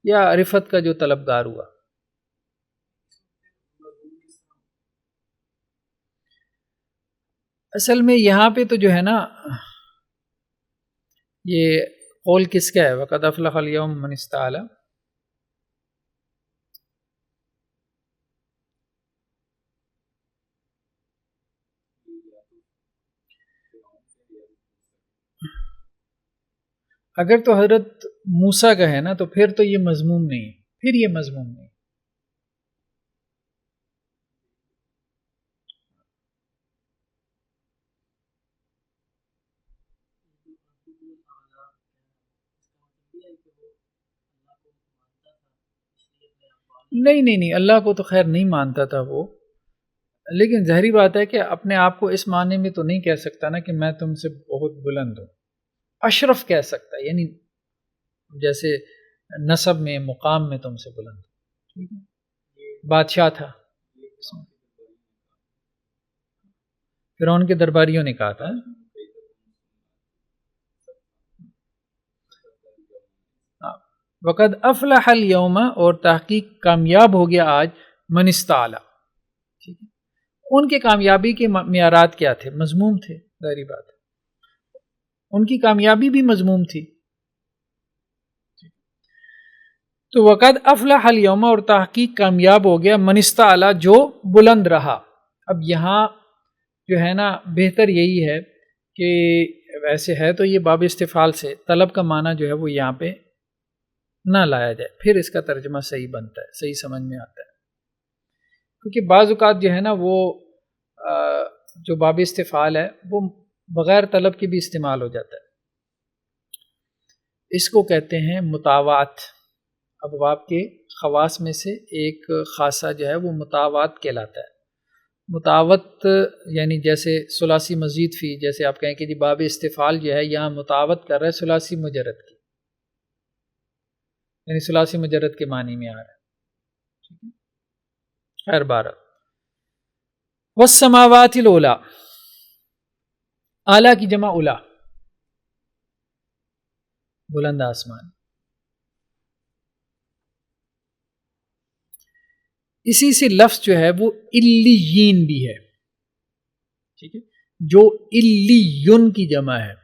یا رفعت کا جو طلبگار ہوا۔ اصل میں یہاں پہ تو جو ہے نا، یہ قول کس کا ہے؟ وقد افلح الیوم من استعلا، اگر تو حضرت موسیٰ کا ہے نا تو پھر تو یہ مضموم نہیں ہے، پھر یہ مضموم نہیں۔ نہیں، اللہ کو تو خیر نہیں مانتا تھا وہ، لیکن ظاہری بات ہے کہ اپنے آپ کو اس معنی میں تو نہیں کہہ سکتا نا کہ میں تم سے بہت بلند ہوں، اشرف کہہ سکتا ہے، یعنی جیسے نسب میں، مقام میں تم سے بلند، ٹھیک ہے، بادشاہ تھا، فرعون کے درباریوں نے کہا تھا۔ وقد افلح الیوم، اور تحقیق کامیاب ہو گیا آج، من استعلا، ٹھیک ہے، ان کے کامیابی کے معیارات کیا تھے؟ مضموم تھے، ظاہری بات ہے، ان کی کامیابی بھی مضموم تھی۔ تو وقد افلح الیوم، اور تحقیق کامیاب ہو گیا، من استعلا، جو بلند رہا۔ اب یہاں جو ہے نا بہتر یہی ہے کہ ویسے ہے تو یہ باب استفعال سے طلب کا معنی جو ہے وہ یہاں پہ نہ لایا جائے، پھر اس کا ترجمہ صحیح بنتا ہے، صحیح سمجھ میں آتا ہے، کیونکہ بعض اوقات جو ہے نا وہ جو باب استفعال ہے وہ بغیر طلب کے بھی استعمال ہو جاتا ہے، اس کو کہتے ہیں مطاوعات۔ ابواب کے خواص میں سے ایک خاصہ جو ہے وہ مطاوعات کہلاتا ہے۔ مطاوعت یعنی جیسے ثلاثی مزید فی، جیسے آپ کہیں کہ جی باب استفعال جو ہے یہاں مطاوعت کر رہا ہے ثلاثی مجرد کی، یعنی ثلاثی مجرد کے معنی میں آ رہا ہے۔ خیر بارہ، والسماوات العلی، اعلیٰ کی جمع علا، بلند آسمان، اسی سے لفظ جو ہے وہ علیین بھی ہے، ٹھیک ہے، جو علیون کی جمع ہے،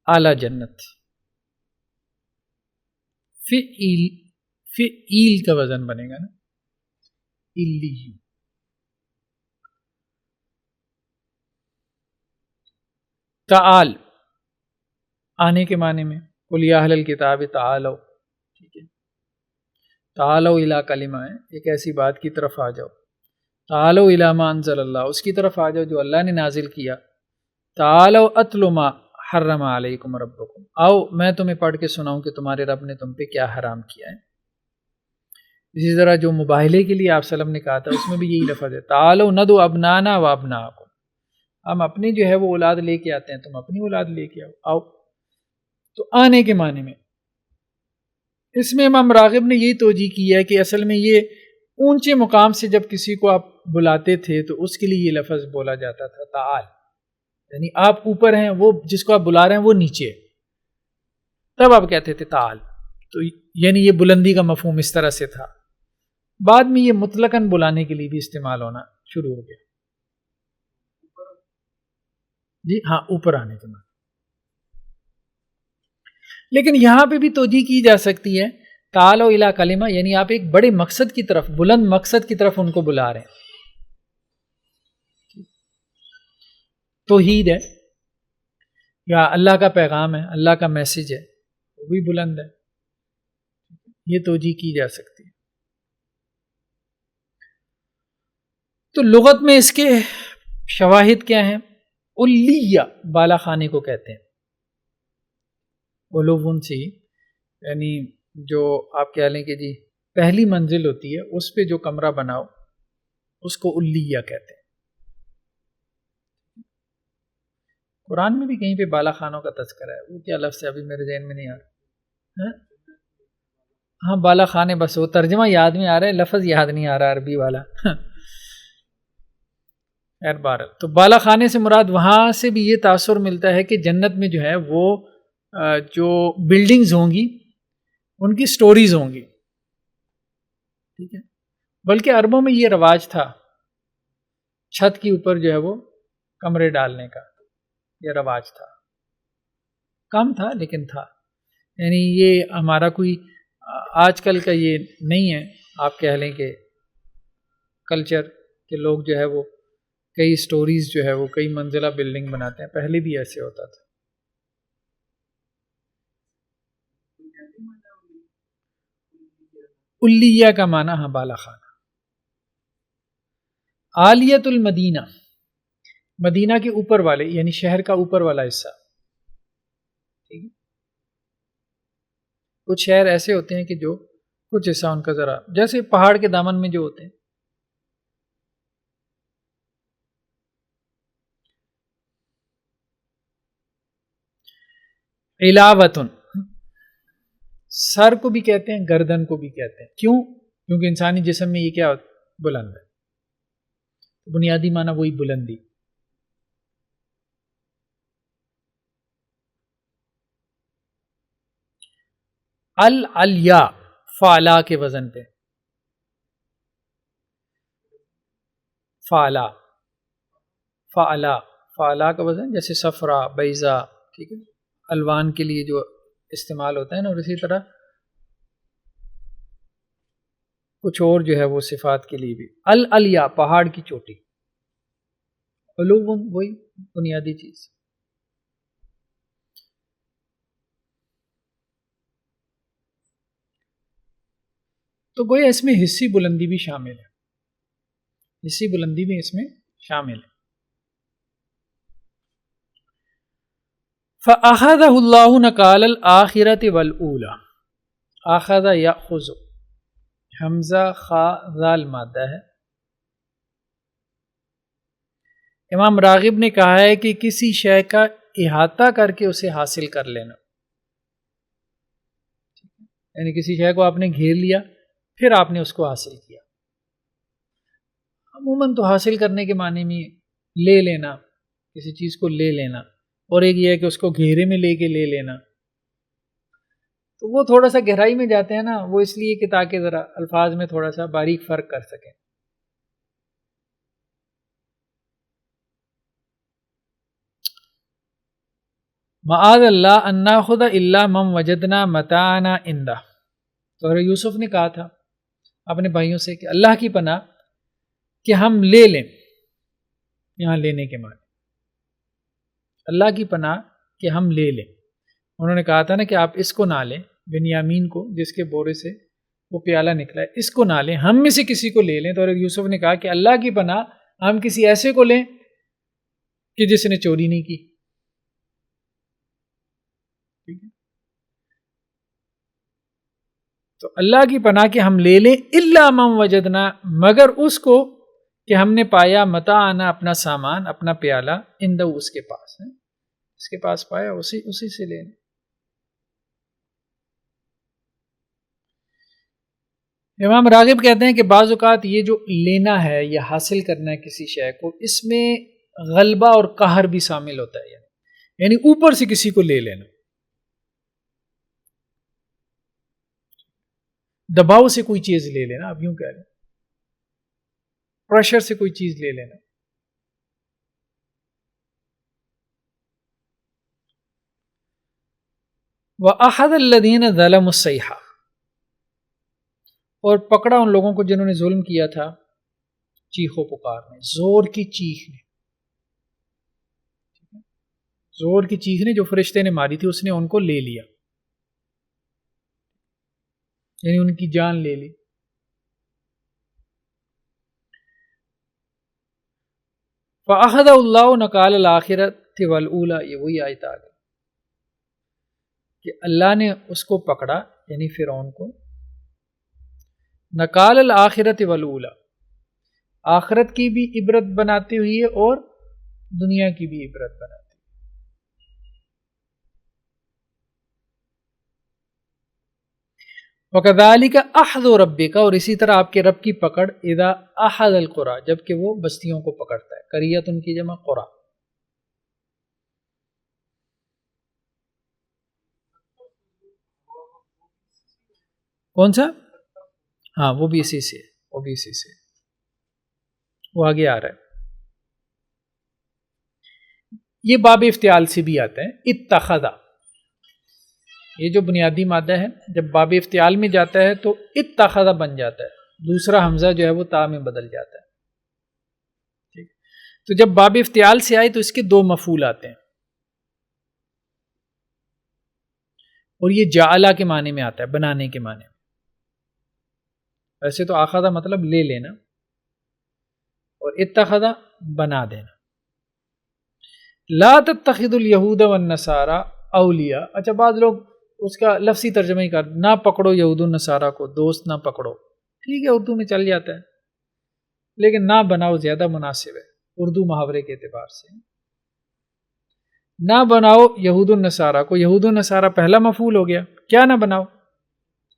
اعلیٰ جنت، فعیل کا وزن بنے گا نا، علیون۔ تعال، آنے کے معنی میں، قل یا اہل الکتاب تعالوا، ٹھیک ہے، تعالوا الی کلمہ ہے، ایک ایسی بات کی طرف آ جاؤ، تعالوا الی ما انزل اللہ، اس کی طرف آ جاؤ جو اللہ نے نازل کیا، تعالوا اتل ما حرم علیکم ربکم، آؤ میں تمہیں پڑھ کے سناؤں کہ تمہارے رب نے تم پہ کیا حرام کیا ہے۔ اسی طرح جو مباہلے کے لیے آپ صلی اللہ علیہ وسلم نے کہا تھا اس میں بھی یہی لفظ ہے، تعالوا ندعو ابنانا و ابناکم، ہم اپنی جو ہے وہ اولاد لے کے آتے ہیں، تم اپنی اولاد لے کے آؤ۔ تو آنے کے معنی میں اس میں امام راغب نے یہی توجیہ کی ہے کہ اصل میں یہ اونچے مقام سے جب کسی کو آپ بلاتے تھے تو اس کے لیے یہ لفظ بولا جاتا تھا تعال، یعنی آپ اوپر ہیں، وہ جس کو آپ بلا رہے ہیں وہ نیچے، تب آپ کہتے تھے تعال، تو یعنی یہ بلندی کا مفہوم اس طرح سے تھا۔ بعد میں یہ مطلقاً بلانے کے لیے بھی استعمال ہونا شروع ہو گیا، جی ہاں، اوپر آنے کے معنی۔ لیکن یہاں پہ بھی توجیہ کی جا سکتی ہے تعالوا الی کلمہ، یعنی آپ ایک بڑے مقصد کی طرف، بلند مقصد کی طرف ان کو بلا رہے ہیں، توحید ہے یا اللہ کا پیغام ہے، اللہ کا میسج ہے، وہ بھی بلند ہے، یہ توجیہ کی جا سکتی ہے۔ تو لغت میں اس کے شواہد کیا ہیں؟ علیہ بالا خانے کو کہتے ہیں، علوون سے، یعنی جو آپ کہہ لیں کہ جی پہلی منزل ہوتی ہے اس پہ جو کمرہ بناؤ اس کو علیہ کہتے ہیں۔ قرآن میں بھی کہیں پہ بالا خانوں کا تذکرہ ہے، وہ کیا لفظ ہے ابھی میرے ذہن میں نہیں آ رہا۔ ہاں بالا خانے، بس وہ ترجمہ یاد میں آ رہا ہے، لفظ یاد نہیں آ رہا عربی والا۔ خیر بار تو بالا خانے سے مراد وہاں سے بھی یہ تاثر ملتا ہے کہ جنت میں جو ہے وہ جو بلڈنگز ہوں گی ان کی سٹوریز ہوں گی، ٹھیک ہے۔ بلکہ عربوں میں یہ رواج تھا چھت کے اوپر جو ہے وہ کمرے ڈالنے کا، یہ رواج تھا، کم تھا لیکن تھا۔ یعنی یہ ہمارا کوئی آج کل کا یہ نہیں ہے، آپ کہہ لیں کہ کلچر کہ لوگ جو ہے وہ کئی سٹوریز جو ہے وہ کئی منزلہ بلڈنگ بناتے ہیں، پہلے بھی ایسے ہوتا تھا۔ علیہ کا معنی ہاں بالا خانہ۔ عالیت المدینہ، مدینہ کے اوپر والے یعنی شہر کا اوپر والا حصہ، ٹھیک ہے۔ کچھ شہر ایسے ہوتے ہیں کہ جو کچھ حصہ ان کا ذرا جیسے پہاڑ کے دامن میں جو ہوتے ہیں۔ علاوتن، سر کو بھی کہتے ہیں گردن کو بھی کہتے ہیں، کیوں؟ کیونکہ انسانی جسم میں یہ کیا بلند ہے، بنیادی معنی وہی بلندی۔ العلیاء فعلا کے وزن پہ، فعلا فعلا فعلا کا وزن جیسے صفرا بیضا، ٹھیک ہے، الوان کے لیے جو استعمال ہوتا ہے نا، اور اسی طرح کچھ اور جو ہے وہ صفات کے لیے بھی۔ العلیاء پہاڑ کی چوٹی، علو وہی بنیادی چیز۔ تو گویا اس میں حصی بلندی بھی شامل ہے، حصی بلندی بھی اس میں شامل ہے۔ فَأَخَذَهُ اللَّهُ نَكَالَ الْآخِرَةِ وَالْأُولَى، آخذ یأخذ، حمزہ خا ذال مادہ ہے۔ امام راغب نے کہا ہے کہ کسی شے کا احاطہ کر کے اسے حاصل کر لینا، یعنی کسی شے کو آپ نے گھیر لیا پھر آپ نے اس کو حاصل کیا۔ عموماً تو حاصل کرنے کے معنی میں لے لینا، کسی چیز کو لے لینا، اور ایک یہ ہے کہ اس کو گھیرے میں لے کے لے لینا، تو وہ تھوڑا سا گہرائی میں جاتے ہیں نا، وہ اس لیے کہ تاکہ ذرا الفاظ میں تھوڑا سا باریک فرق کر سکیں۔ معاذ اللہ ان ناخذ الا من وجدنا متاعنا عنده، تو حضرت یوسف نے کہا تھا اپنے بھائیوں سے کہ اللہ کی پناہ کہ ہم لے لیں، یہاں لینے کے معنی اللہ کی پناہ کہ ہم لے لیں۔ انہوں نے کہا تھا نا کہ آپ اس کو نہ لیں، بنیامین کو جس کے بورے سے وہ پیالہ نکلا ہے، اس کو نہ لیں، ہم میں سے کسی کو لے لیں۔ تو حضرت یوسف نے کہا کہ اللہ کی پناہ ہم کسی ایسے کو لیں کہ جس نے چوری نہیں کی، ٹھیک ہے۔ تو اللہ کی پناہ کہ ہم لے لیں الا من وجدنا، مگر اس کو کہ ہم نے پایا متاعنا اپنا سامان، اپنا پیالہ، عنده اس کے پاس ہے، اس کے پاس پایا اسی سے لیں۔ امام راغب کہتے ہیں کہ بعض اوقات یہ جو لینا ہے یا حاصل کرنا ہے کسی شے کو، اس میں غلبہ اور قہر بھی شامل ہوتا ہے، یعنی اوپر سے کسی کو لے لینا، دباؤ سے کوئی چیز لے لینا، اب یوں کہہ رہے ہیں پریشر سے کوئی چیز لے لینا۔ وَأَخَذَ الَّذِينَ ظَلَمُوا الصَّيْحَةَ، اور پکڑا ان لوگوں کو جنہوں نے ظلم کیا تھا، چیخ و پکار نے، زور کی چیخ نے، زور کی چیخ نے جو فرشتے نے ماری تھی اس نے ان کو لے لیا، یعنی ان کی جان لے لی۔ فَأَخَذَهُ اللَّهُ نَكَالَ الْآخِرَةِ وَالْأُولَى، یہ وہی آیت آ گئی کہ اللہ نے اس کو پکڑا یعنی فرعون کو، نکال الآخرت والاولی، آخرت کی بھی عبرت بناتی ہوئی ہے اور دنیا کی بھی عبرت بناتی ہے۔ وَكَذَلِكَ أَخْذُ رَبِّكَ، اور اسی طرح آپ کے رب کی پکڑ، اذا اخذ القرى، جب کہ وہ بستیوں کو پکڑتا ہے، قریۃ ان کی جمع قرى۔ کون سا؟ ہاں وہ بھی اسی سے، وہ بھی اسی سے، وہ آگے آ رہا ہے۔ یہ باب افتعال سے بھی آتا ہے، اتخذا، یہ جو بنیادی مادہ ہے جب باب افتعال میں جاتا ہے تو اتخذا بن جاتا ہے، دوسرا حمزہ جو ہے وہ تا میں بدل جاتا ہے۔ ٹھیک، تو جب باب افتعال سے آئے تو اس کے دو مفعول آتے ہیں، اور یہ جعلہ کے معنی میں آتا ہے، بنانے کے معنی میں۔ ویسے تو اخذا مطلب لے لینا، اور اتخذا بنا دینا۔ لا تتخذوا اليهود والنصارى اولیاء، اچھا بعض لوگ اس کا لفظی ترجمہ ہی کر، نہ پکڑو یہود و نصارہ کو دوست، نہ پکڑو، ٹھیک ہے اردو میں چل جاتا ہے، لیکن نہ بناؤ زیادہ مناسب ہے اردو محاورے کے اعتبار سے۔ نہ بناؤ یہود و نصارہ کو، یہود و نصارہ پہلا مفعول ہو گیا، کیا نہ بناؤ؟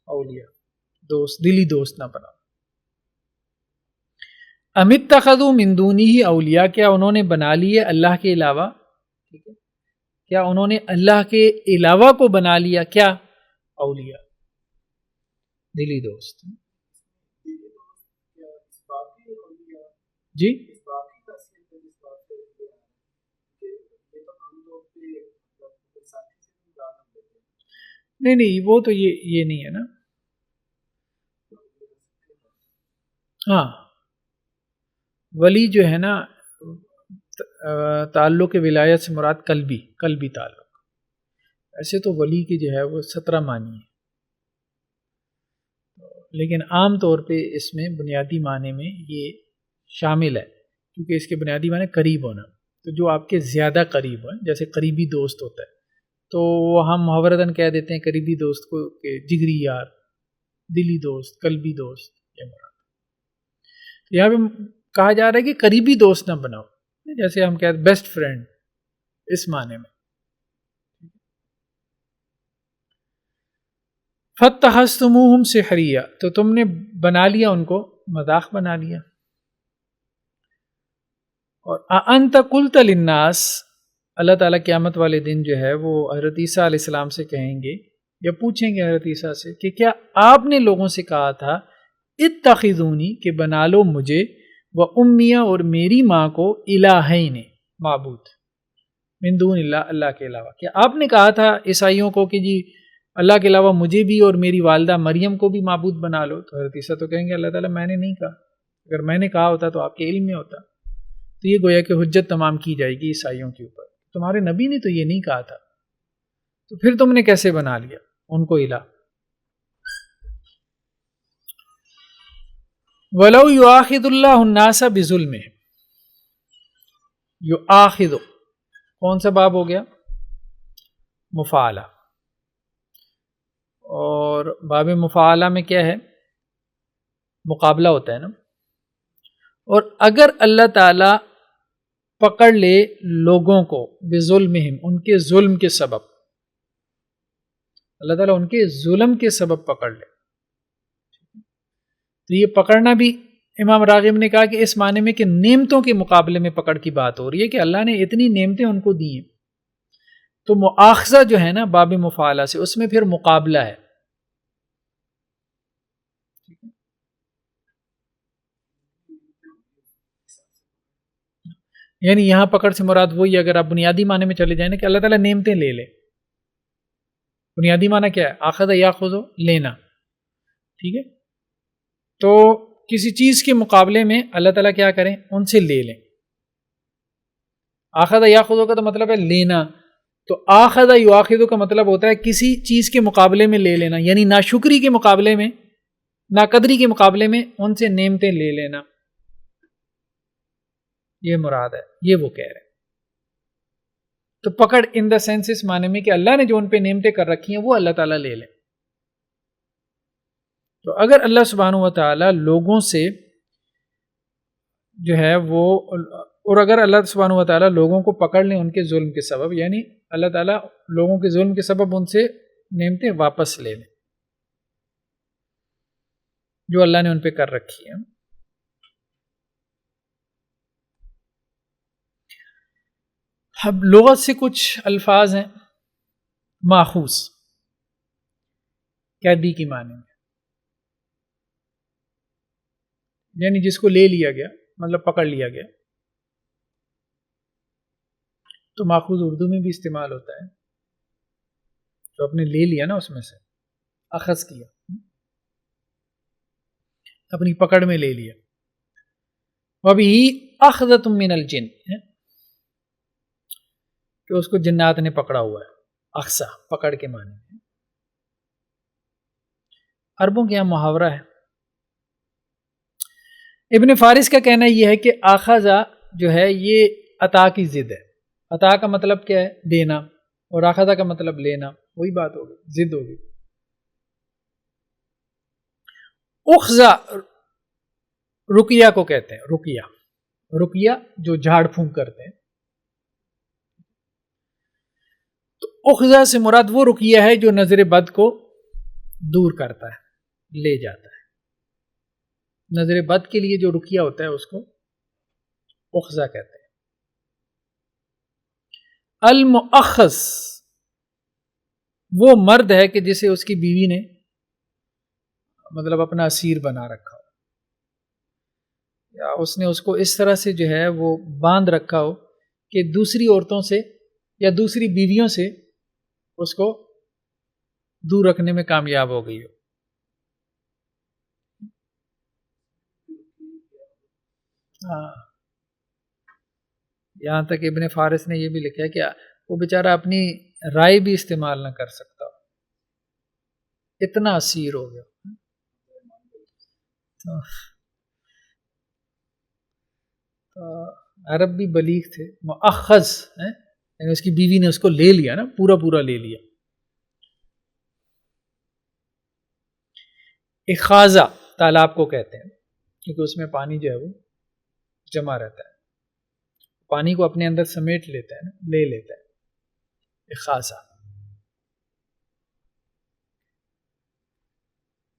اولیاء، دوست، دلی دوست نہ بناؤ۔ ام اتخذوا من دونہ اولیاء، کیا انہوں نے بنا لیے اللہ کے علاوہ، ٹھیک ہے، کیا انہوں نے اللہ کے علاوہ کو بنا لیا کیا؟ اولیاء، دلی دوست۔ جی نہیں وہ تو یہ نہیں ہے نا۔ ہاں ولی جو ہے نا، تعلق ولایت سے مراد قلبی تعلق، ایسے تو ولی کی جو ہے وہ 17 معنی ہے، لیکن عام طور پہ اس میں بنیادی معنی میں یہ شامل ہے، کیونکہ اس کے بنیادی معنی قریب ہونا، تو جو آپ کے زیادہ قریب ہیں، جیسے قریبی دوست ہوتا ہے تو ہم محاورتاً کہہ دیتے ہیں قریبی دوست کو کہ جگری یار، دلی دوست، قلبی دوست، یہ مراد۔ یہاں پہ کہا جا رہا ہے کہ قریبی دوست نہ بناؤ، جیسے ہم کہتے ہیں بیسٹ فرینڈ، اس معنی میں۔ فَاتَّخَذْتُمُوهُمْ سِخْرِيًّا، تو تم نے بنا لیا ان کو، مذاق بنا لیا۔ اور أَأَنْتَ قُلْتَ لِلنَّاسِ، اللہ تعالیٰ قیامت والے دن جو ہے وہ حضرت عیسیٰ علیہ السلام سے کہیں گے یا پوچھیں گے حضرت عیسیٰ سے کہ کیا آپ نے لوگوں سے کہا تھا اتخذونی، کہ بنا لو مجھے، و امیہ، اور میری ماں کو، الہین، معبود، من دون اللہ، اللہ کے علاوہ، کیا آپ نے کہا تھا عیسائیوں کو کہ جی اللہ کے علاوہ مجھے بھی اور میری والدہ مریم کو بھی معبود بنا لو؟ تو حضرت عیسیٰ تو کہیں گے اللہ تعالیٰ میں نے نہیں کہا، اگر میں نے کہا ہوتا تو آپ کے علم میں ہوتا۔ تو یہ گویا کہ حجت تمام کی جائے گی عیسائیوں کے اوپر، تمہارے نبی نے تو یہ نہیں کہا تھا، تو پھر تم نے کیسے بنا لیا ان کو الہ؟ وَلَوْ يُؤَاخِذُ اللَّهُ النَّاسَ بِظُلْمِهِمْ، یؤاخذ کون سا باب ہو گیا؟ مفاعلہ، اور باب مفاعلہ میں کیا ہے؟ مقابلہ ہوتا ہے نا۔ اور اگر اللہ تعالیٰ پکڑ لے لوگوں کو بظلمہم، ان کے ظلم کے سبب، اللہ تعالیٰ ان کے ظلم کے سبب پکڑ لے، تو یہ پکڑنا بھی امام راغب نے کہا کہ اس معنی میں کہ نعمتوں کے مقابلے میں پکڑ کی بات ہو رہی ہے، کہ اللہ نے اتنی نعمتیں ان کو دی ہیں، تو مؤاخذہ جو ہے نا باب مفاعلہ سے، اس میں پھر مقابلہ ہے۔ یعنی یہاں پکڑ سے مراد وہی، اگر آپ بنیادی معنی میں چلے جائیں نا کہ اللہ تعالیٰ نعمتیں لے لے، بنیادی معنی کیا ہے؟ آخذ یاخذ، لینا، ٹھیک ہے، تو کسی چیز کے مقابلے میں اللہ تعالیٰ کیا کریں؟ ان سے لے لیں۔ آخذ یاخذ کا تو مطلب ہے لینا، تو آخذ یؤاخذ کا مطلب ہوتا ہے کسی چیز کے مقابلے میں لے لینا، یعنی ناشکری کے مقابلے میں، ناقدری کے مقابلے میں ان سے نعمتیں لے لینا، یہ مراد ہے، یہ وہ کہہ رہے ہیں۔ تو پکڑ ان دا سینس اس معنی میں کہ اللہ نے جو ان پہ نعمتیں کر رکھی ہیں وہ اللہ تعالیٰ لے لیں. تو اگر اللہ سبحانہ و تعالیٰ لوگوں سے جو ہے وہ، اور اگر اللہ سبحانہ و تعالیٰ لوگوں کو پکڑ لیں ان کے ظلم کے سبب، یعنی اللہ تعالیٰ لوگوں کے ظلم کے سبب ان سے نعمتیں واپس لے لیں جو اللہ نے ان پہ کر رکھی ہے. اب لغت سے کچھ الفاظ ہیں ماخوذ، قیدی کی معنی میں، یعنی جس کو لے لیا گیا، مطلب پکڑ لیا گیا. تو ماخوذ اردو میں بھی استعمال ہوتا ہے، جو آپ نے لے لیا نا، اس میں سے اخذ کیا، اپنی پکڑ میں لے لیا. وَبِهِ أَخْذَةٌ مِّنَ الْجِنِّ، کہ اس کو جنات نے پکڑا ہوا ہے. اخذہ پکڑ کے معنی میں. عربوں کے یہاں محاورہ ہے. ابن فارس کا کہنا یہ ہے کہ آخذہ جو ہے یہ عطا کی ضد ہے. عطا کا مطلب کیا ہے؟ دینا، اور آخذہ کا مطلب لینا، وہی بات ہوگی، ضد ہوگی. اخذہ رقیہ کو کہتے ہیں، رقیہ جو جھاڑ پھونک کرتے ہیں. تو اخذہ سے مراد وہ رقیہ ہے جو نظر بد کو دور کرتا ہے، لے جاتا ہے. نظر بد کے لیے جو رقیہ ہوتا ہے اس کو اخذہ کہتے ہیں. المؤخذ وہ مرد ہے کہ جسے اس کی بیوی نے مطلب اپنا اسیر بنا رکھا ہو، یا اس نے اس کو اس طرح سے جو ہے وہ باندھ رکھا ہو کہ دوسری عورتوں سے یا دوسری بیویوں سے اس کو دور رکھنے میں کامیاب ہو گئی ہو. یہاں تک ابن فارس نے یہ بھی لکھا ہے کہ وہ بیچارہ اپنی رائے بھی استعمال نہ کر سکتا، اتنا اسیر ہو گیا. تو عرب بھی بلیغ تھے. مؤخذ یعنی اس کی بیوی نے اس کو لے لیا نا، پورا لے لیا. اخاذہ تالاب کو کہتے ہیں کیونکہ اس میں پانی جو ہے وہ جمع رہتا ہے، پانی کو اپنے اندر سمیٹ لیتا ہے نا، لے لیتا ہے. اخاذہ.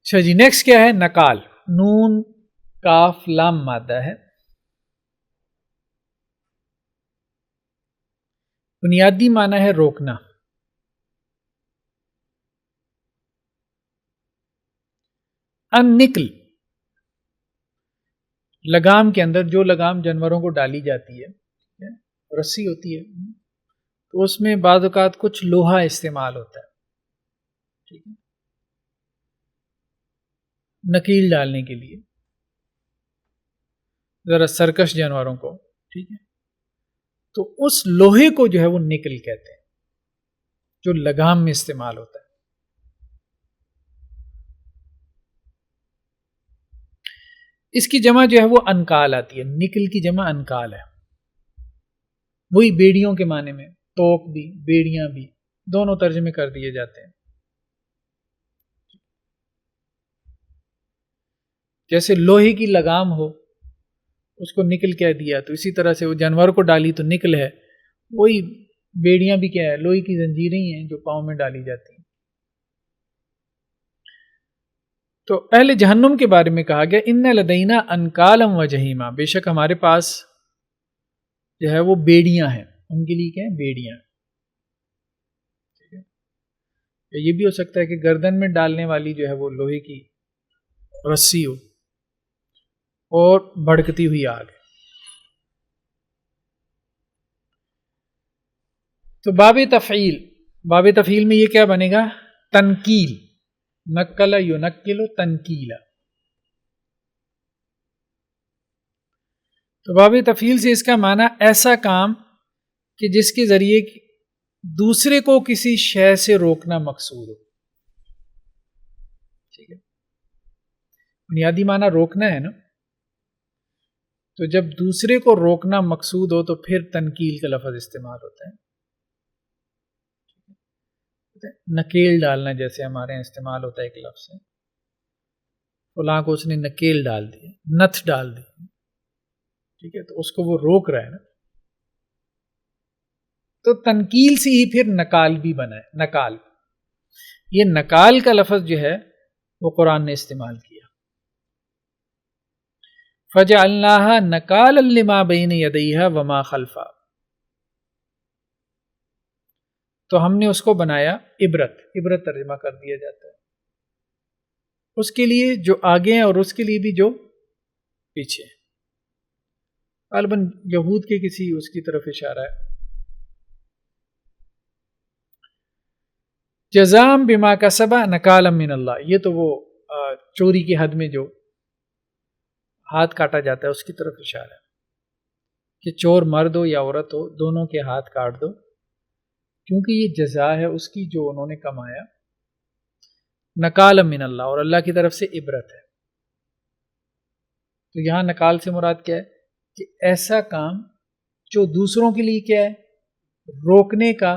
اچھا جی، نیکسٹ کیا ہے؟ نقال. نون کاف لام مادہ ہے. بنیادی معنی ہے روکنا. ان نکل، لگام کے اندر، جو لگام جانوروں کو ڈالی جاتی ہے، رسی ہوتی ہے، تو اس میں بعض اوقات کچھ لوہا استعمال ہوتا ہے، ٹھیک ہے، نکیل ڈالنے کے لیے ذرا سرکش جانوروں کو، ٹھیک ہے. تو اس لوہے کو جو ہے وہ نکل کہتے ہیں جو لگام میں استعمال ہوتا ہے. اس کی جمع جو ہے وہ انکال آتی ہے. نکل کی جمع انکال ہے. وہی بیڑیوں کے معنی میں، توک بھی، بیڑیاں بھی، دونوں ترجمے کر دیے جاتے ہیں. جیسے لوہے کی لگام ہو، اس کو نکل کہہ دیا، تو اسی طرح سے وہ جانور کو ڈالی تو نکل ہے. وہی بیڑیاں بھی کیا ہے؟ لوہے کی زنجیریں ہی ہیں جو پاؤں میں ڈالی جاتی ہیں. تو اہل جہنم کے بارے میں کہا گیا ان لدینا انکالم و جہیما، بے شک ہمارے پاس جو ہے وہ بیڑیاں ہیں. ان کے لیے کیا ہے؟ بیڑیاں. یہ بھی ہو سکتا ہے کہ گردن میں ڈالنے والی جو ہے وہ لوہے کی رسی ہو اور بھڑکتی ہوئی آگ. تو باب تفعیل میں یہ کیا بنے گا؟ تنکیل. نقل ینکل تنکیلا. تو باب تفعیل سے اس کا معنی ایسا کام کہ جس کے ذریعے دوسرے کو کسی شے سے روکنا مقصود ہو. ٹھیک ہے، بنیادی معنی روکنا ہے نا. تو جب دوسرے کو روکنا مقصود ہو تو پھر تنکیل کا لفظ استعمال ہوتا ہے. سکتے ہیں. نکیل ڈالنا جیسے ہمارے یہاں استعمال ہوتا ہے ایک لفظ ہے، فلاں کو اس نے نکیل ڈال دی، نتھ ڈال دی، ٹھیک ہے، تو اس کو وہ روک رہا ہے نا. تو تنکیل سے ہی پھر نکال بھی بنا ہے. نکال، یہ نکال کا لفظ جو ہے وہ قرآن نے استعمال کیا. فجعلناها نکالا لما بین یدیہا وما خلفہا، تو ہم نے اس کو بنایا عبرت. عبرت ترجمہ کر دیا جاتا ہے اس کے لیے جو آگے ہیں اور اس کے لیے بھی جو پیچھے. غالباً یہود کے کسی اس کی طرف اشارہ ہے. جزام بما کسبا نکالا من اللہ، یہ تو وہ چوری کی حد میں جو ہاتھ کاٹا جاتا ہے اس کی طرف اشارہ ہے کہ چور مرد ہو یا عورت ہو دونوں کے ہاتھ کاٹ دو، کیونکہ یہ جزا ہے اس کی جو انہوں نے کمایا. نکال من اللہ، اور اللہ کی طرف سے عبرت ہے. تو یہاں نکال سے مراد کیا ہے کہ ایسا کام جو دوسروں کے لیے کیا ہے روکنے کا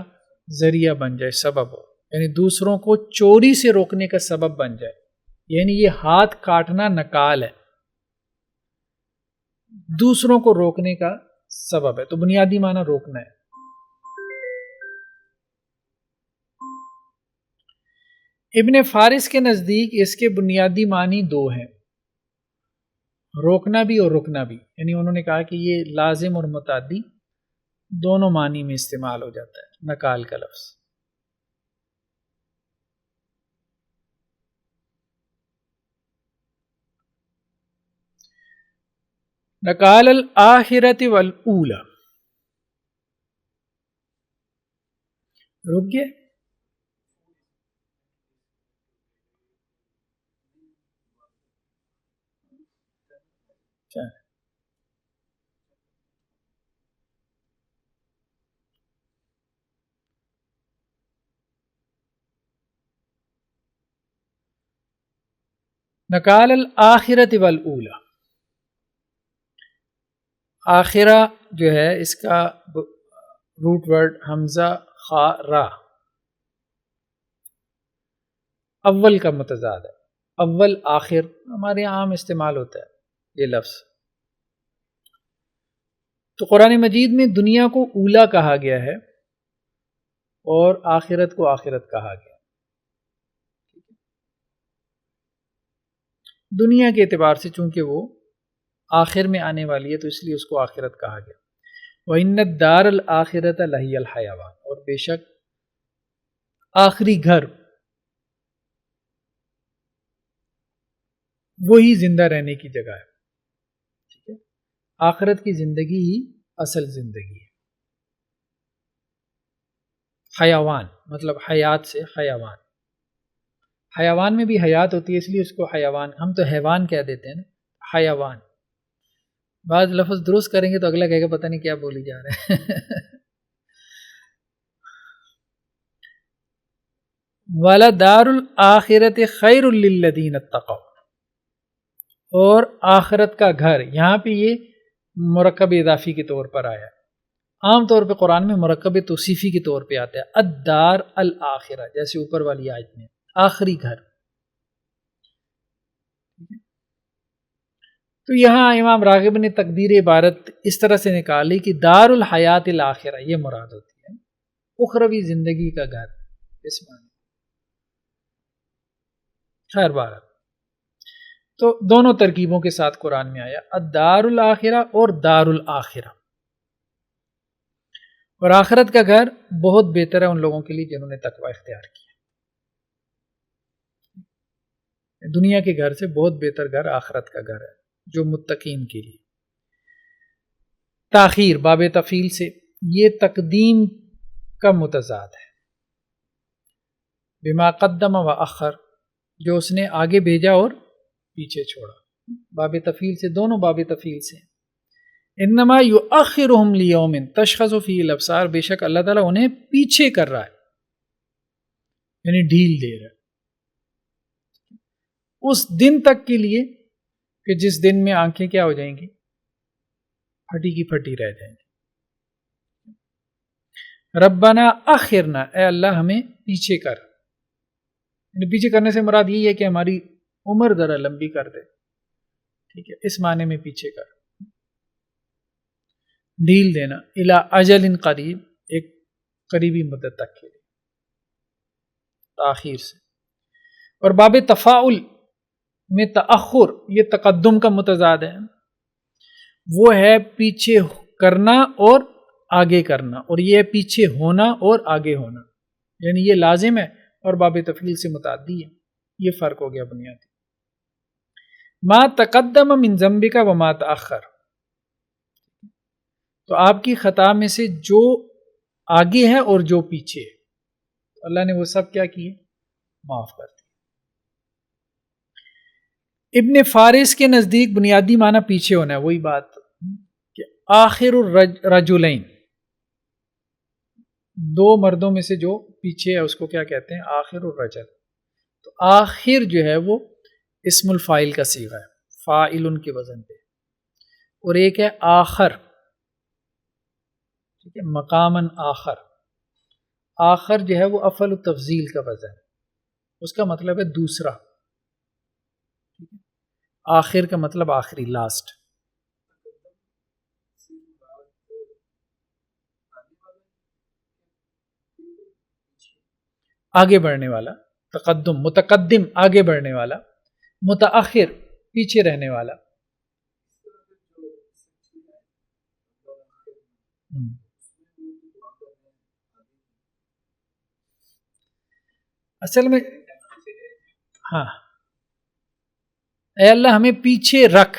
ذریعہ بن جائے، سبب ہو، یعنی دوسروں کو چوری سے روکنے کا سبب بن جائے. یعنی یہ ہاتھ کاٹنا نکال ہے، دوسروں کو روکنے کا سبب ہے. تو بنیادی معنی روکنا ہے. ابن فارس کے نزدیک اس کے بنیادی معنی دو ہیں، روکنا بھی اور رکنا بھی. یعنی انہوں نے کہا کہ یہ لازم اور متعدی دونوں معنی میں استعمال ہو جاتا ہے نکال کا لفظ. نکال الآخرۃ والاولی، رک گئے. نکال الآخرۃ والاولی، آخرہ جو ہے اس کا روٹ ورڈ حمزہ خا را، اول کا متضاد ہے. اول آخر ہمارے یہاں عام استعمال ہوتا ہے یہ لفظ. تو قرآن مجید میں دنیا کو اولا کہا گیا ہے اور آخرت کو آخرت کہا گیا. دنیا کے اعتبار سے چونکہ وہ آخر میں آنے والی ہے تو اس لیے اس کو آخرت کہا گیا. وَإِنَّ الدَّارَ الْآخِرَةَ لَهِيَ الْحَيَوَانُ، اور بے شک آخری گھر وہی زندہ رہنے کی جگہ ہے. ٹھیک ہے، آخرت کی زندگی ہی اصل زندگی ہے. حیوان مطلب حیات سے حیوان، حیوان میں بھی حیات ہوتی ہے اس لیے اس کو حیوان، ہم تو حیوان کہہ دیتے ہیں نا، حیوان. بعض لفظ درست کریں گے تو اگلا کہے گا پتہ نہیں کیا بولی جا رہا ہے. وَلَدَارُ الْآخِرَةِ خَيْرٌ لِّلَّذِينَ اتَّقَوْا، اور آخرت کا گھر، یہاں پہ یہ مرکب اضافی کے طور پر آیا. عام طور پہ قرآن میں مرکب توصیفی کے طور پہ آتا ہے الدار الآخرہ، جیسے اوپر والی آیت میں آخری گھر. تو یہاں امام راغب نے تقدیر عبارت اس طرح سے نکالی کہ دار الحیات الآخرہ یہ مراد ہوتی ہے، اخروی زندگی کا گھر اس معنی. خیر بارہ، تو دونوں ترکیبوں کے ساتھ قرآن میں آیا الدار الآخرہ اور دار الآخرہ. اور آخرت کا گھر بہت بہتر ہے ان لوگوں کے لیے جنہوں نے تقوی اختیار کیا. دنیا کے گھر سے بہت بہتر گھر آخرت کا گھر ہے جو متقین کے لیے. تاخیر باب تفعیل سے، یہ تقدیم کا متضاد ہے. بما قدم و اخر، جو اس نے آگے بھیجا اور پیچھے چھوڑا. باب تفعیل سے، دونوں باب تفعیل سے. انما یؤخرہم لیوم تشخص فیہ الابصار، بے شک اللہ تعالیٰ انہیں پیچھے کر رہا ہے، یعنی ڈھیل دے رہا ہے اس دن تک کے لیے کہ جس دن میں آنکھیں کیا ہو جائیں گی، پھٹی کی پھٹی رہ جائیں گی. ربنا اخرنا، اے اللہ ہمیں پیچھے کر، یعنی پیچھے کرنے سے مراد یہی ہے کہ ہماری عمر ذرا لمبی کر دے، ٹھیک ہے، اس معنی میں پیچھے کر، ڈھیل دینا، الی اجل قریب، ایک قریبی مدت تک کے لیے، تاخیر سے۔ اور باب تفاعل میں تأخر یہ تقدم کا متضاد ہے، وہ ہے پیچھے کرنا اور آگے کرنا، اور یہ ہے پیچھے ہونا اور آگے ہونا، یعنی یہ لازم ہے اور باب تفعیل سے متعدی ہے، یہ فرق ہو گیا بنیادی۔ ما تقدم من ذنبک وما تأخر، تو آپ کی خطا میں سے جو آگے ہے اور جو پیچھے ہے، اللہ نے وہ سب کیا کیے، معاف کر دی۔ ابن فارس کے نزدیک بنیادی معنی پیچھے ہونا ہے، وہی بات کہ آخر الرجلین، دو مردوں میں سے جو پیچھے ہے اس کو کیا کہتے ہیں، آخر الرجل۔ تو آخر جو ہے وہ اسم الفاعل کا صیغہ ہے، فاعل کے وزن پہ، اور ایک ہے آخر، ٹھیک ہے، مقامن آخر، آخر جو ہے وہ افعل التفضیل کا وزن ہے، اس کا مطلب ہے دوسرا، آخر کا مطلب آخری، لاسٹ۔ آگے بڑھنے والا، تقدم، متقدم آگے بڑھنے والا، متأخر پیچھے رہنے والا۔ اصل میں ہاں، اے اللہ ہمیں پیچھے رکھ،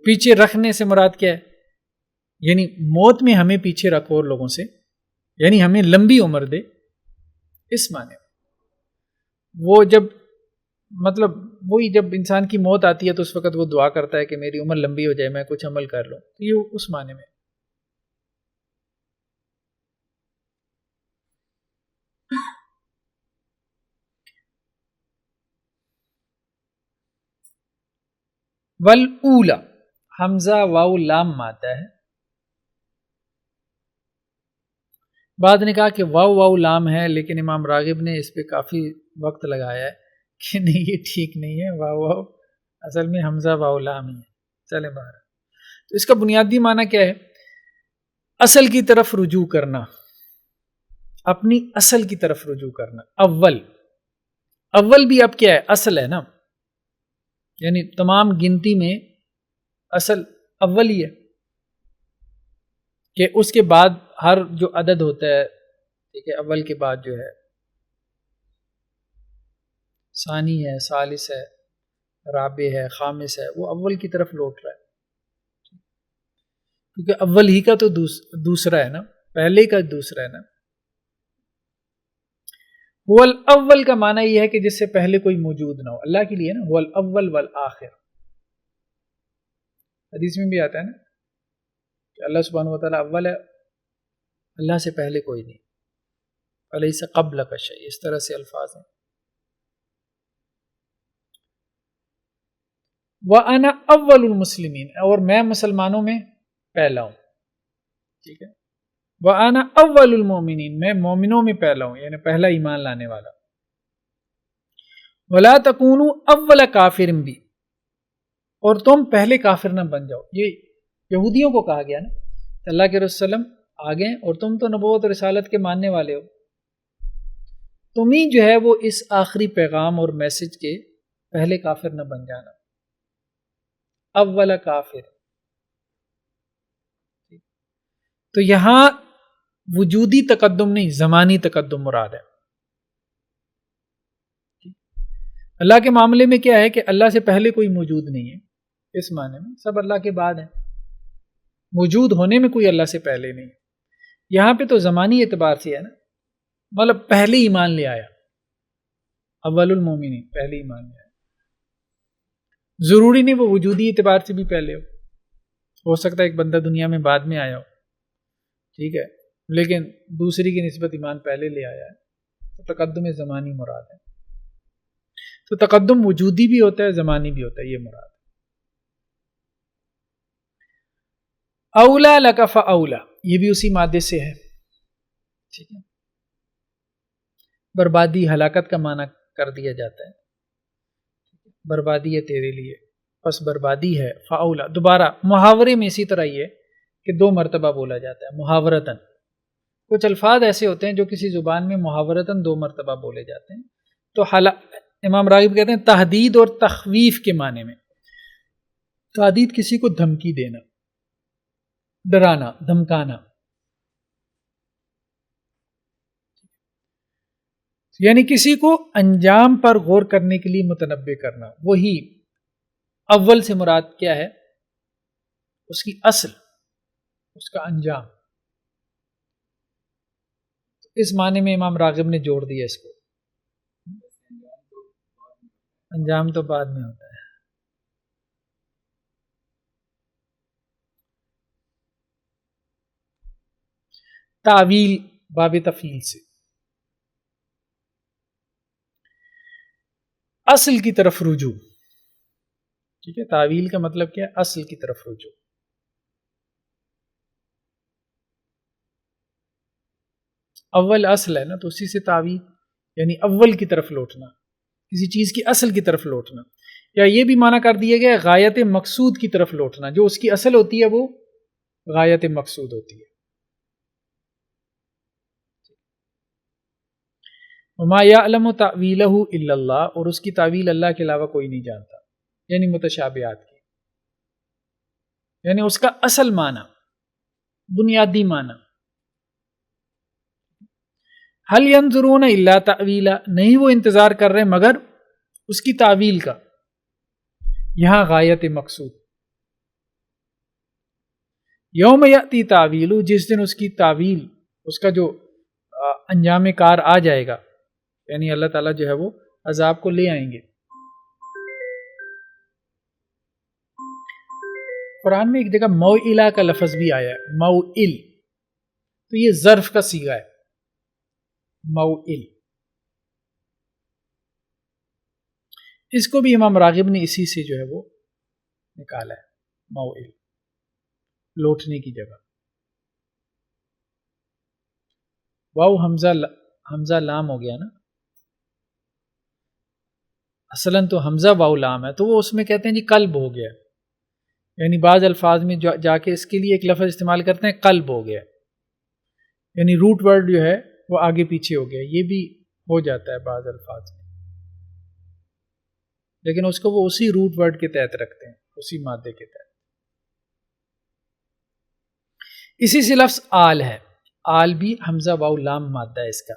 پیچھے رکھنے سے مراد کیا ہے، یعنی موت میں ہمیں پیچھے رکھ اور لوگوں سے، یعنی ہمیں لمبی عمر دے، اس معنی وہ جب مطلب وہی جب انسان کی موت آتی ہے تو اس وقت وہ دعا کرتا ہے کہ میری عمر لمبی ہو جائے، میں کچھ عمل کر لوں، یہ اس معنی میں۔ والاولا، حمزہ واو لام مادہ ہے، بعد نے کہا کہ واو لام ہے، لیکن امام راغب نے اس پہ کافی وقت لگایا ہے کہ نہیں یہ ٹھیک نہیں ہے، واو اصل میں حمزہ واو لام ہی ہے، چلیں باہر۔ تو اس کا بنیادی معنی کیا ہے، اصل کی طرف رجوع کرنا، اپنی اصل کی طرف رجوع کرنا۔ اول بھی اب کیا ہے، اصل ہے نا، یعنی تمام گنتی میں اصل اول ہی ہے، کہ اس کے بعد ہر جو عدد ہوتا ہے، ٹھیک ہے، اول کے بعد جو ہے ثانی ہے، ثالث ہے، رابع ہے، خامس ہے، وہ اول کی طرف لوٹ رہا ہے، کیونکہ اول ہی کا تو دوسرا ہے نا، پہلے کا دوسرا ہے نا۔ هو الاول کا معنی یہ ہے کہ جس سے پہلے کوئی موجود نہ ہو، اللہ کے لیے نا، هو الاول والآخر، حدیث میں بھی آتا ہے نا کہ اللہ سبحانہ وتعالی اول ہے، اللہ سے پہلے کوئی نہیں، الیس قبلک شیء، اس طرح سے الفاظ ہیں۔ وَأَنَا أَوَّلُ الْمُسْلِمِينَ، اور میں مسلمانوں میں پہلا ہوں، ٹھیک ہے۔ وَأَنَا أَوَّلُ الْمُؤْمِنِينَ، میں مومنوں میں پہلا ہوں، یعنی پہلا ایمان لانے والا۔ وَلَا تَكُونُوا أَوَّلَ كَافِرٍ بِي، اور تم پہلے کافر نہ بن جاؤ، یہ یہودیوں کو کہا گیا نا، اللہ کے رسول صلی اللہ علیہ وسلم آگے، اور تم تو نبوت اور رسالت کے ماننے والے ہو، تم ہی جو ہے وہ اس آخری پیغام اور میسج کے پہلے کافر نہ بن جانا، اول کافر۔ تو یہاں وجودی تقدم نہیں، زمانی تقدم مراد ہے۔ اللہ کے معاملے میں کیا ہے کہ اللہ سے پہلے کوئی موجود نہیں ہے، اس معنی میں سب اللہ کے بعد ہیں، موجود ہونے میں کوئی اللہ سے پہلے نہیں ہے۔ یہاں پہ تو زمانی اعتبار سے ہے نا، مطلب پہلے ایمان لے آیا، اول المومنین، پہلے ایمان لے آیا، ضروری نہیں وہ وجودی اعتبار سے بھی پہلے ہو سکتا ہے ایک بندہ دنیا میں بعد میں آیا ہو، ٹھیک ہے، لیکن دوسری کی نسبت ایمان پہلے لے آیا ہے، تو تقدم زمانی مراد ہے۔ تو تقدم وجودی بھی ہوتا ہے، زمانی بھی ہوتا ہے، یہ مراد ہے۔ اولا لک فاولا، یہ بھی اسی مادے سے ہے، ٹھیک ہے، بربادی ہلاکت کا معنی کر دیا جاتا ہے، بربادی ہے تیرے لیے، پس بربادی ہے، فاولا دوبارہ محاورے میں اسی طرح یہ کہ 2 مرتبہ بولا جاتا ہے محاورتاً. کچھ الفاظ ایسے ہوتے ہیں جو کسی زبان میں محاورتاً 2 مرتبہ بولے جاتے ہیں. تو امام راغب کہتے ہیں تحدید اور تخویف کے معنی میں. تحدید کسی کو دھمکی دینا، ڈرانا، دھمکانا، یعنی کسی کو انجام پر غور کرنے کے لیے متنبہ کرنا. وہی اول سے مراد کیا ہے؟ اس کی اصل، اس کا انجام. اس معنی میں امام راغب نے جوڑ دیا اس کو. انجام تو بعد میں ہوتا ہے. تعویل باب تفعیل سے اصل کی طرف رجوع. ٹھیک ہے، تعویل کا مطلب کیا ہے؟ اصل کی طرف رجوع. اول اصل ہے نا، تو اسی سے تعویل یعنی اول کی طرف لوٹنا، کسی چیز کی اصل کی طرف لوٹنا. یا یہ بھی معنی کر دیا گیا غایت مقصود کی طرف لوٹنا، جو اس کی اصل ہوتی ہے وہ غایت مقصود ہوتی ہے. وما یعلم تأویلہ الا اللہ، اور اس کی تعویل اللہ کے علاوہ کوئی نہیں جانتا، یعنی متشابہات کی، یعنی اس کا اصل معنی، بنیادی معنی. هل ينظرون الا تأویلا، نہیں وہ انتظار کر رہے مگر اس کی تعویل کا. یہاں غایت مقصود. یوم یأتی تعویل، جس دن اس کی تعویل، اس کا جو انجام کار آ جائے گا، یعنی اللہ تعالیٰ جو ہے وہ عذاب کو لے آئیں گے. قرآن میں ایک جگہ موئلہ کا لفظ بھی آیا ہے، موئل، تو یہ ظرف کا صیغہ ہے، موئل. اس کو بھی امام راغب نے اسی سے جو ہے وہ نکالا ہے، موئل، لوٹنے کی جگہ. واو حمزہ لام ہو گیا نا، اصلاً تو حمزہ واو لام ہے، تو وہ اس میں کہتے ہیں جی قلب ہو گیا، یعنی بعض الفاظ میں جا کے اس کے لیے ایک لفظ استعمال کرتے ہیں قلب ہو گیا، یعنی روٹ ورڈ جو ہے وہ آگے پیچھے ہو گیا. یہ بھی ہو جاتا ہے بعض الفاظ میں، لیکن اس کو وہ اسی روٹ ورڈ کے تحت رکھتے ہیں، اسی مادے کے تحت. اسی سے لفظ آل ہے، آل بھی حمزہ واو لام مادہ ہے اس کا.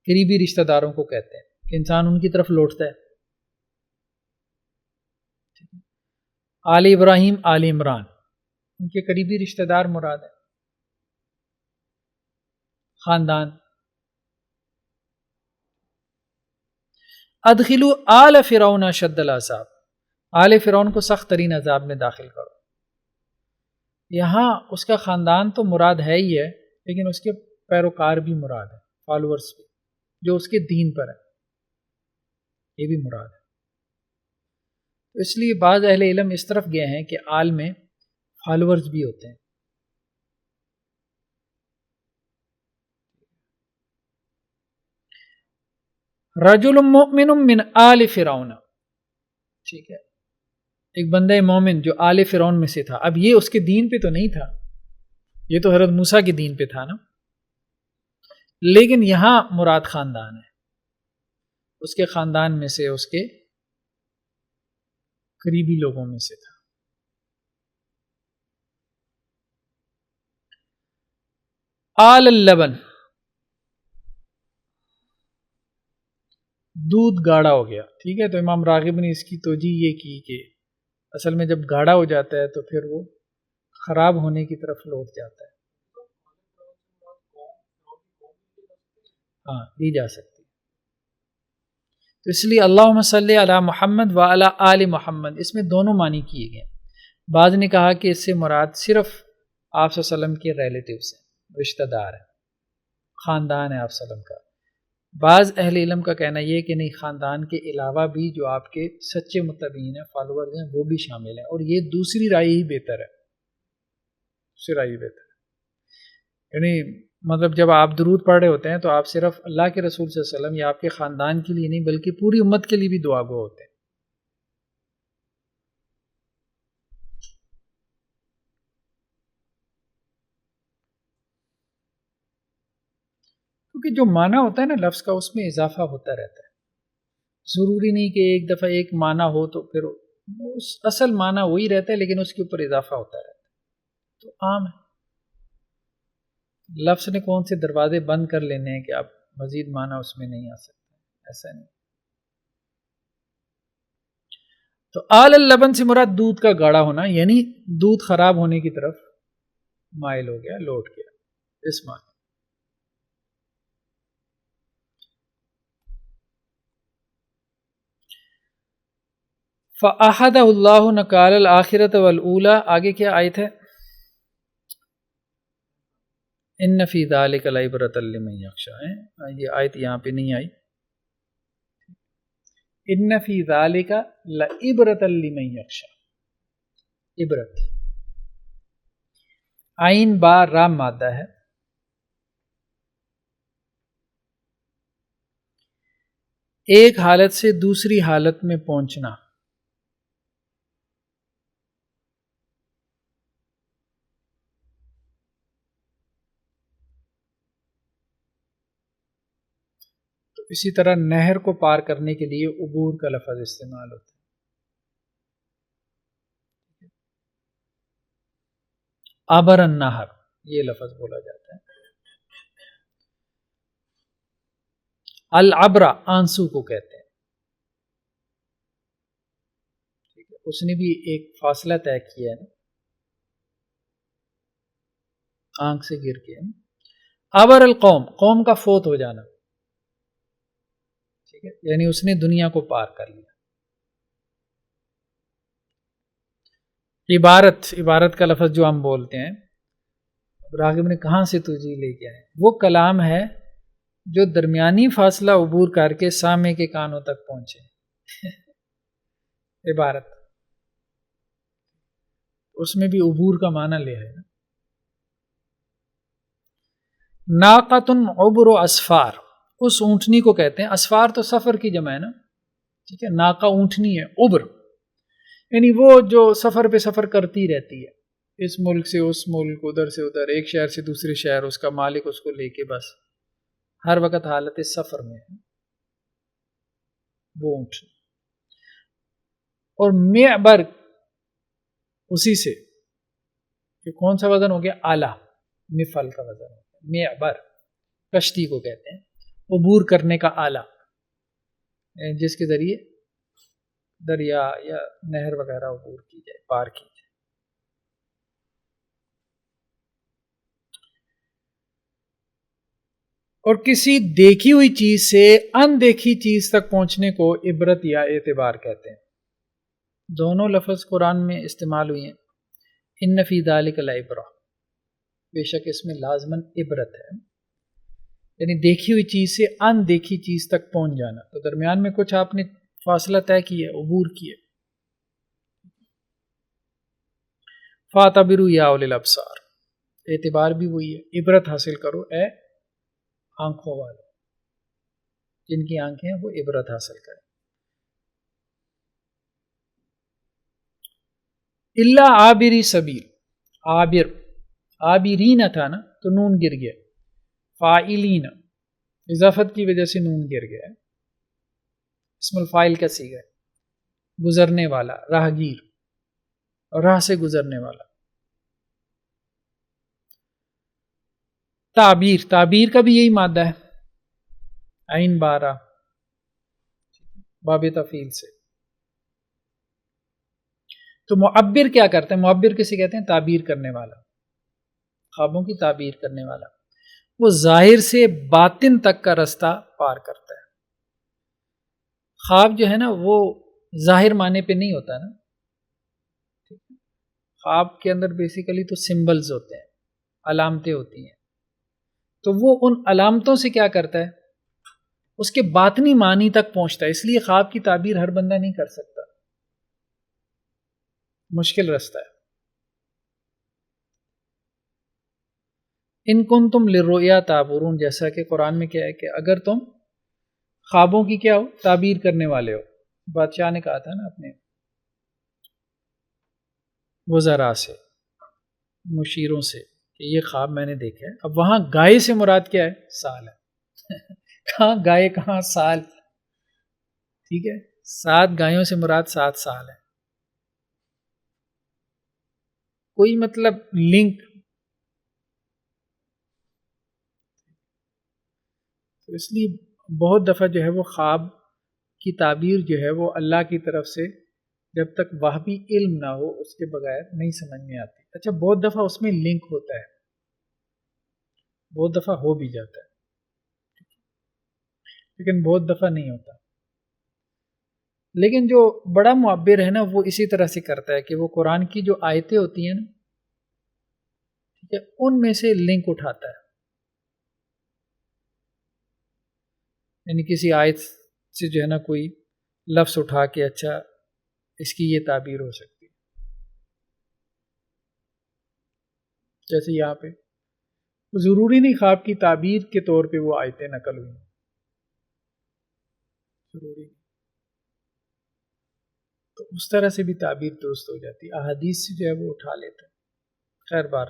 قریبی رشتہ داروں کو کہتے ہیں کہ انسان ان کی طرف لوٹتا ہے. آل ابراہیم، آل عمران، ان کے قریبی رشتہ دار مراد ہے، خاندان. ادخلوا آل فرعون اشد العذاب، آل فرعون کو سخت ترین عذاب میں داخل کرو. یہاں اس کا خاندان تو مراد ہے ہی ہے، لیکن اس کے پیروکار بھی مراد ہے، فالورز بھی، جو اس کے دین پر ہے، یہ بھی مراد ہے. تو اس لیے بعض اہل علم اس طرف گئے ہیں کہ آل میں فالورز بھی ہوتے ہیں. رجل مؤمن من آل فرعون، ٹھیک ہے، ایک بندہ مومن جو آل فرعون میں سے تھا. اب یہ اس کے دین پہ تو نہیں تھا، یہ تو حضرت موسیٰ کے دین پہ تھا نا، لیکن یہاں مراد خاندان ہے، اس کے خاندان میں سے، اس کے قریبی لوگوں میں سے تھا. آل اللبن، دودھ گاڑھا ہو گیا. ٹھیک ہے، تو امام راغب نے اس کی توجیہ یہ کی کہ اصل میں جب گاڑھا ہو جاتا ہے تو پھر وہ خراب ہونے کی طرف لوٹ جاتا ہے. ہاں، دی جا سکتی. تو اس لیے اللہم صلی علی محمد و علی آل محمد، اس میں دونوں معنی کیے گئے. بعض نے کہا کہ اس سے مراد صرف آپ صلی اللہ علیہ وسلم کے ریلیٹیوز ہیں، رشتہ دار ہیں، خاندان ہے آپ صلی اللہ علیہ وسلم کا. بعض اہل علم کا کہنا یہ کہ نہیں، خاندان کے علاوہ بھی جو آپ کے سچے متبعین ہیں، فالورز ہیں، وہ بھی شامل ہیں. اور یہ دوسری رائے ہی بہتر ہے، دوسری رائے ہی بہتر ہے. یعنی مطلب جب آپ درود پڑھ رہے ہوتے ہیں تو آپ صرف اللہ کے رسول صلی اللہ علیہ وسلم یا آپ کے خاندان کے لیے نہیں بلکہ پوری امت کے لیے بھی دعا گو ہوتے ہیں. کیونکہ جو معنی ہوتا ہے نا لفظ کا اس میں اضافہ ہوتا رہتا ہے. ضروری نہیں کہ ایک دفعہ ایک معنی ہو تو پھر اس اصل معنی وہی رہتا ہے لیکن اس کے اوپر اضافہ ہوتا رہتا ہے. تو عام ہے. لفظ نے کون سے دروازے بند کر لینے ہیں کہ آپ مزید معنی اس میں نہیں آ سکتے. ایسا نہیں. تو آل اللبن سے مراد دودھ کا گاڑھا ہونا یعنی دودھ خراب ہونے کی طرف مائل ہو گیا لوٹ گیا اس معنی. فَأَحَدَهُ اللَّهُ نَكَالَ الْآخِرَةَ وَالْأُولَى. آگے کیا آیت ہے؟ ان فی ذلک لعبرۃ لمن یخشی. یہ آیت یہاں پہ نہیں آئی. ان فی ذلک لعبرۃ لمن یخشی. عبرت عین با را مادہ ہے. ایک حالت سے دوسری حالت میں پہنچنا. اسی طرح نہر کو پار کرنے کے لیے عبور کا لفظ استعمال ہوتا ہے. عبر النہر یہ لفظ بولا جاتا ہے. العبرہ آنسو کو کہتے ہیں. اس نے بھی ایک فاصلہ طے کیا ہے آنکھ سے گر کے. عبر القوم قوم کا فوت ہو جانا. ٹھیک ہے یعنی اس نے دنیا کو پار کر لیا. عبارت کا لفظ جو ہم بولتے ہیں راغب نے کہاں سے تجھے لے کے آئے وہ کلام ہے جو درمیانی فاصلہ عبور کر کے سامع کے کانوں تک پہنچے. عبارت اس میں بھی عبور کا معنی لے ہے. ناقۃ عبر و اسفار اس اونٹنی کو کہتے ہیں. اسفار تو سفر کی جمع ہے نا. ٹھیک ہے ناقہ اونٹنی ہے. عبر یعنی وہ جو سفر پہ سفر کرتی رہتی ہے اس ملک سے اس ملک ادھر سے ادھر ایک شہر سے دوسرے شہر. اس کا مالک اس کو لے کے بس ہر وقت حالت سفر میں ہے وہ اونٹنی. اور معبر اسی سے کہ کون سا وزن ہو گیا اعلیٰ مفعل کا وزن ہو گیا. معبر کشتی کو کہتے ہیں عبور کرنے کا آلہ جس کے ذریعے دریا یا نہر وغیرہ عبور کی جائے پار کی جائے. اور کسی دیکھی ہوئی چیز سے اندیکھی چیز تک پہنچنے کو عبرت یا اعتبار کہتے ہیں. دونوں لفظ قرآن میں استعمال ہوئے ہیں. ان فی ذلک لعبرۃ بے شک اس میں لازماً عبرت ہے یعنی دیکھی ہوئی چیز سے اندیکھی چیز تک پہنچ جانا. تو درمیان میں کچھ آپ نے فاصلہ طے کیا عبور کیے. فاعتبروا یا اولی الابصار اعتبار بھی وہی ہے. عبرت حاصل کرو اے آنکھوں والے جن کی آنکھیں ہیں وہ عبرت حاصل کریں. اللہ عابری سبیل عابرین تھا نا تو نون گر گیا. فاعلین اضافت کی وجہ سے نون گر گیا. اسم الفاعل کا صیغہ ہے گزرنے والا راہگیر اور راہ سے گزرنے والا. تعبیر کا بھی یہی مادہ ہے عین بارہ باب تفعیل سے. تو معبر کیا کرتے ہیں؟ معبر کسے کہتے ہیں؟ تعبیر کرنے والا خوابوں کی تعبیر کرنے والا. وہ ظاہر سے باطن تک کا رستہ پار کرتا ہے. خواب جو ہے نا وہ ظاہر معنی پہ نہیں ہوتا نا. خواب کے اندر بیسیکلی تو سمبلز ہوتے ہیں علامتیں ہوتی ہیں. تو وہ ان علامتوں سے کیا کرتا ہے اس کے باطنی معنی تک پہنچتا ہے. اس لیے خواب کی تعبیر ہر بندہ نہیں کر سکتا مشکل رستہ ہے. ان کنتم للرؤیا تعبرون، جیسا کہ قرآن میں کیا ہے کہ اگر تم خوابوں کی کیا ہو تعبیر کرنے والے ہو. بادشاہ نے کہا تھا نا اپنے وزراء سے، مشیروں سے، کہ یہ خواب میں نے دیکھا ہے. اب وہاں گائے سے مراد کیا ہے؟ سال ہے. کہاں گائے کہاں سال، ٹھیک ہے. 7 گایوں سے مراد 7 سال ہے. کوئی مطلب لنک. تو اس لیے بہت دفعہ جو ہے وہ خواب کی تعبیر جو ہے وہ اللہ کی طرف سے جب تک وحی علم نہ ہو اس کے بغیر نہیں سمجھ میں آتی. اچھا بہت دفعہ اس میں لنک ہوتا ہے، بہت دفعہ ہو بھی جاتا ہے، لیکن بہت دفعہ نہیں ہوتا. لیکن جو بڑا معبر ہے نا وہ اسی طرح سے کرتا ہے کہ وہ قرآن کی جو آیتیں ہوتی ہیں نا، ٹھیک ہے، ان میں سے لنک اٹھاتا ہے. یعنی کسی آیت سے جو ہے نا کوئی لفظ اٹھا کے اچھا اس کی یہ تعبیر ہو سکتی ہے. جیسے یہاں پہ ضروری نہیں خواب کی تعبیر کے طور پہ وہ آیتیں نقل ہوئی، ضروری نہیں. تو اس طرح سے بھی تعبیر درست ہو جاتی ہے، احادیث سے جو ہے وہ اٹھا لیتے ہیں. خیر بار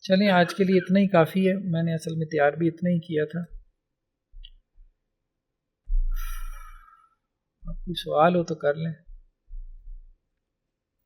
چلیں آج کے لیے اتنا ہی کافی ہے. میں نے اصل میں تیار بھی اتنا ہی کیا تھا. اب کوئی سوال ہو تو کر لیں.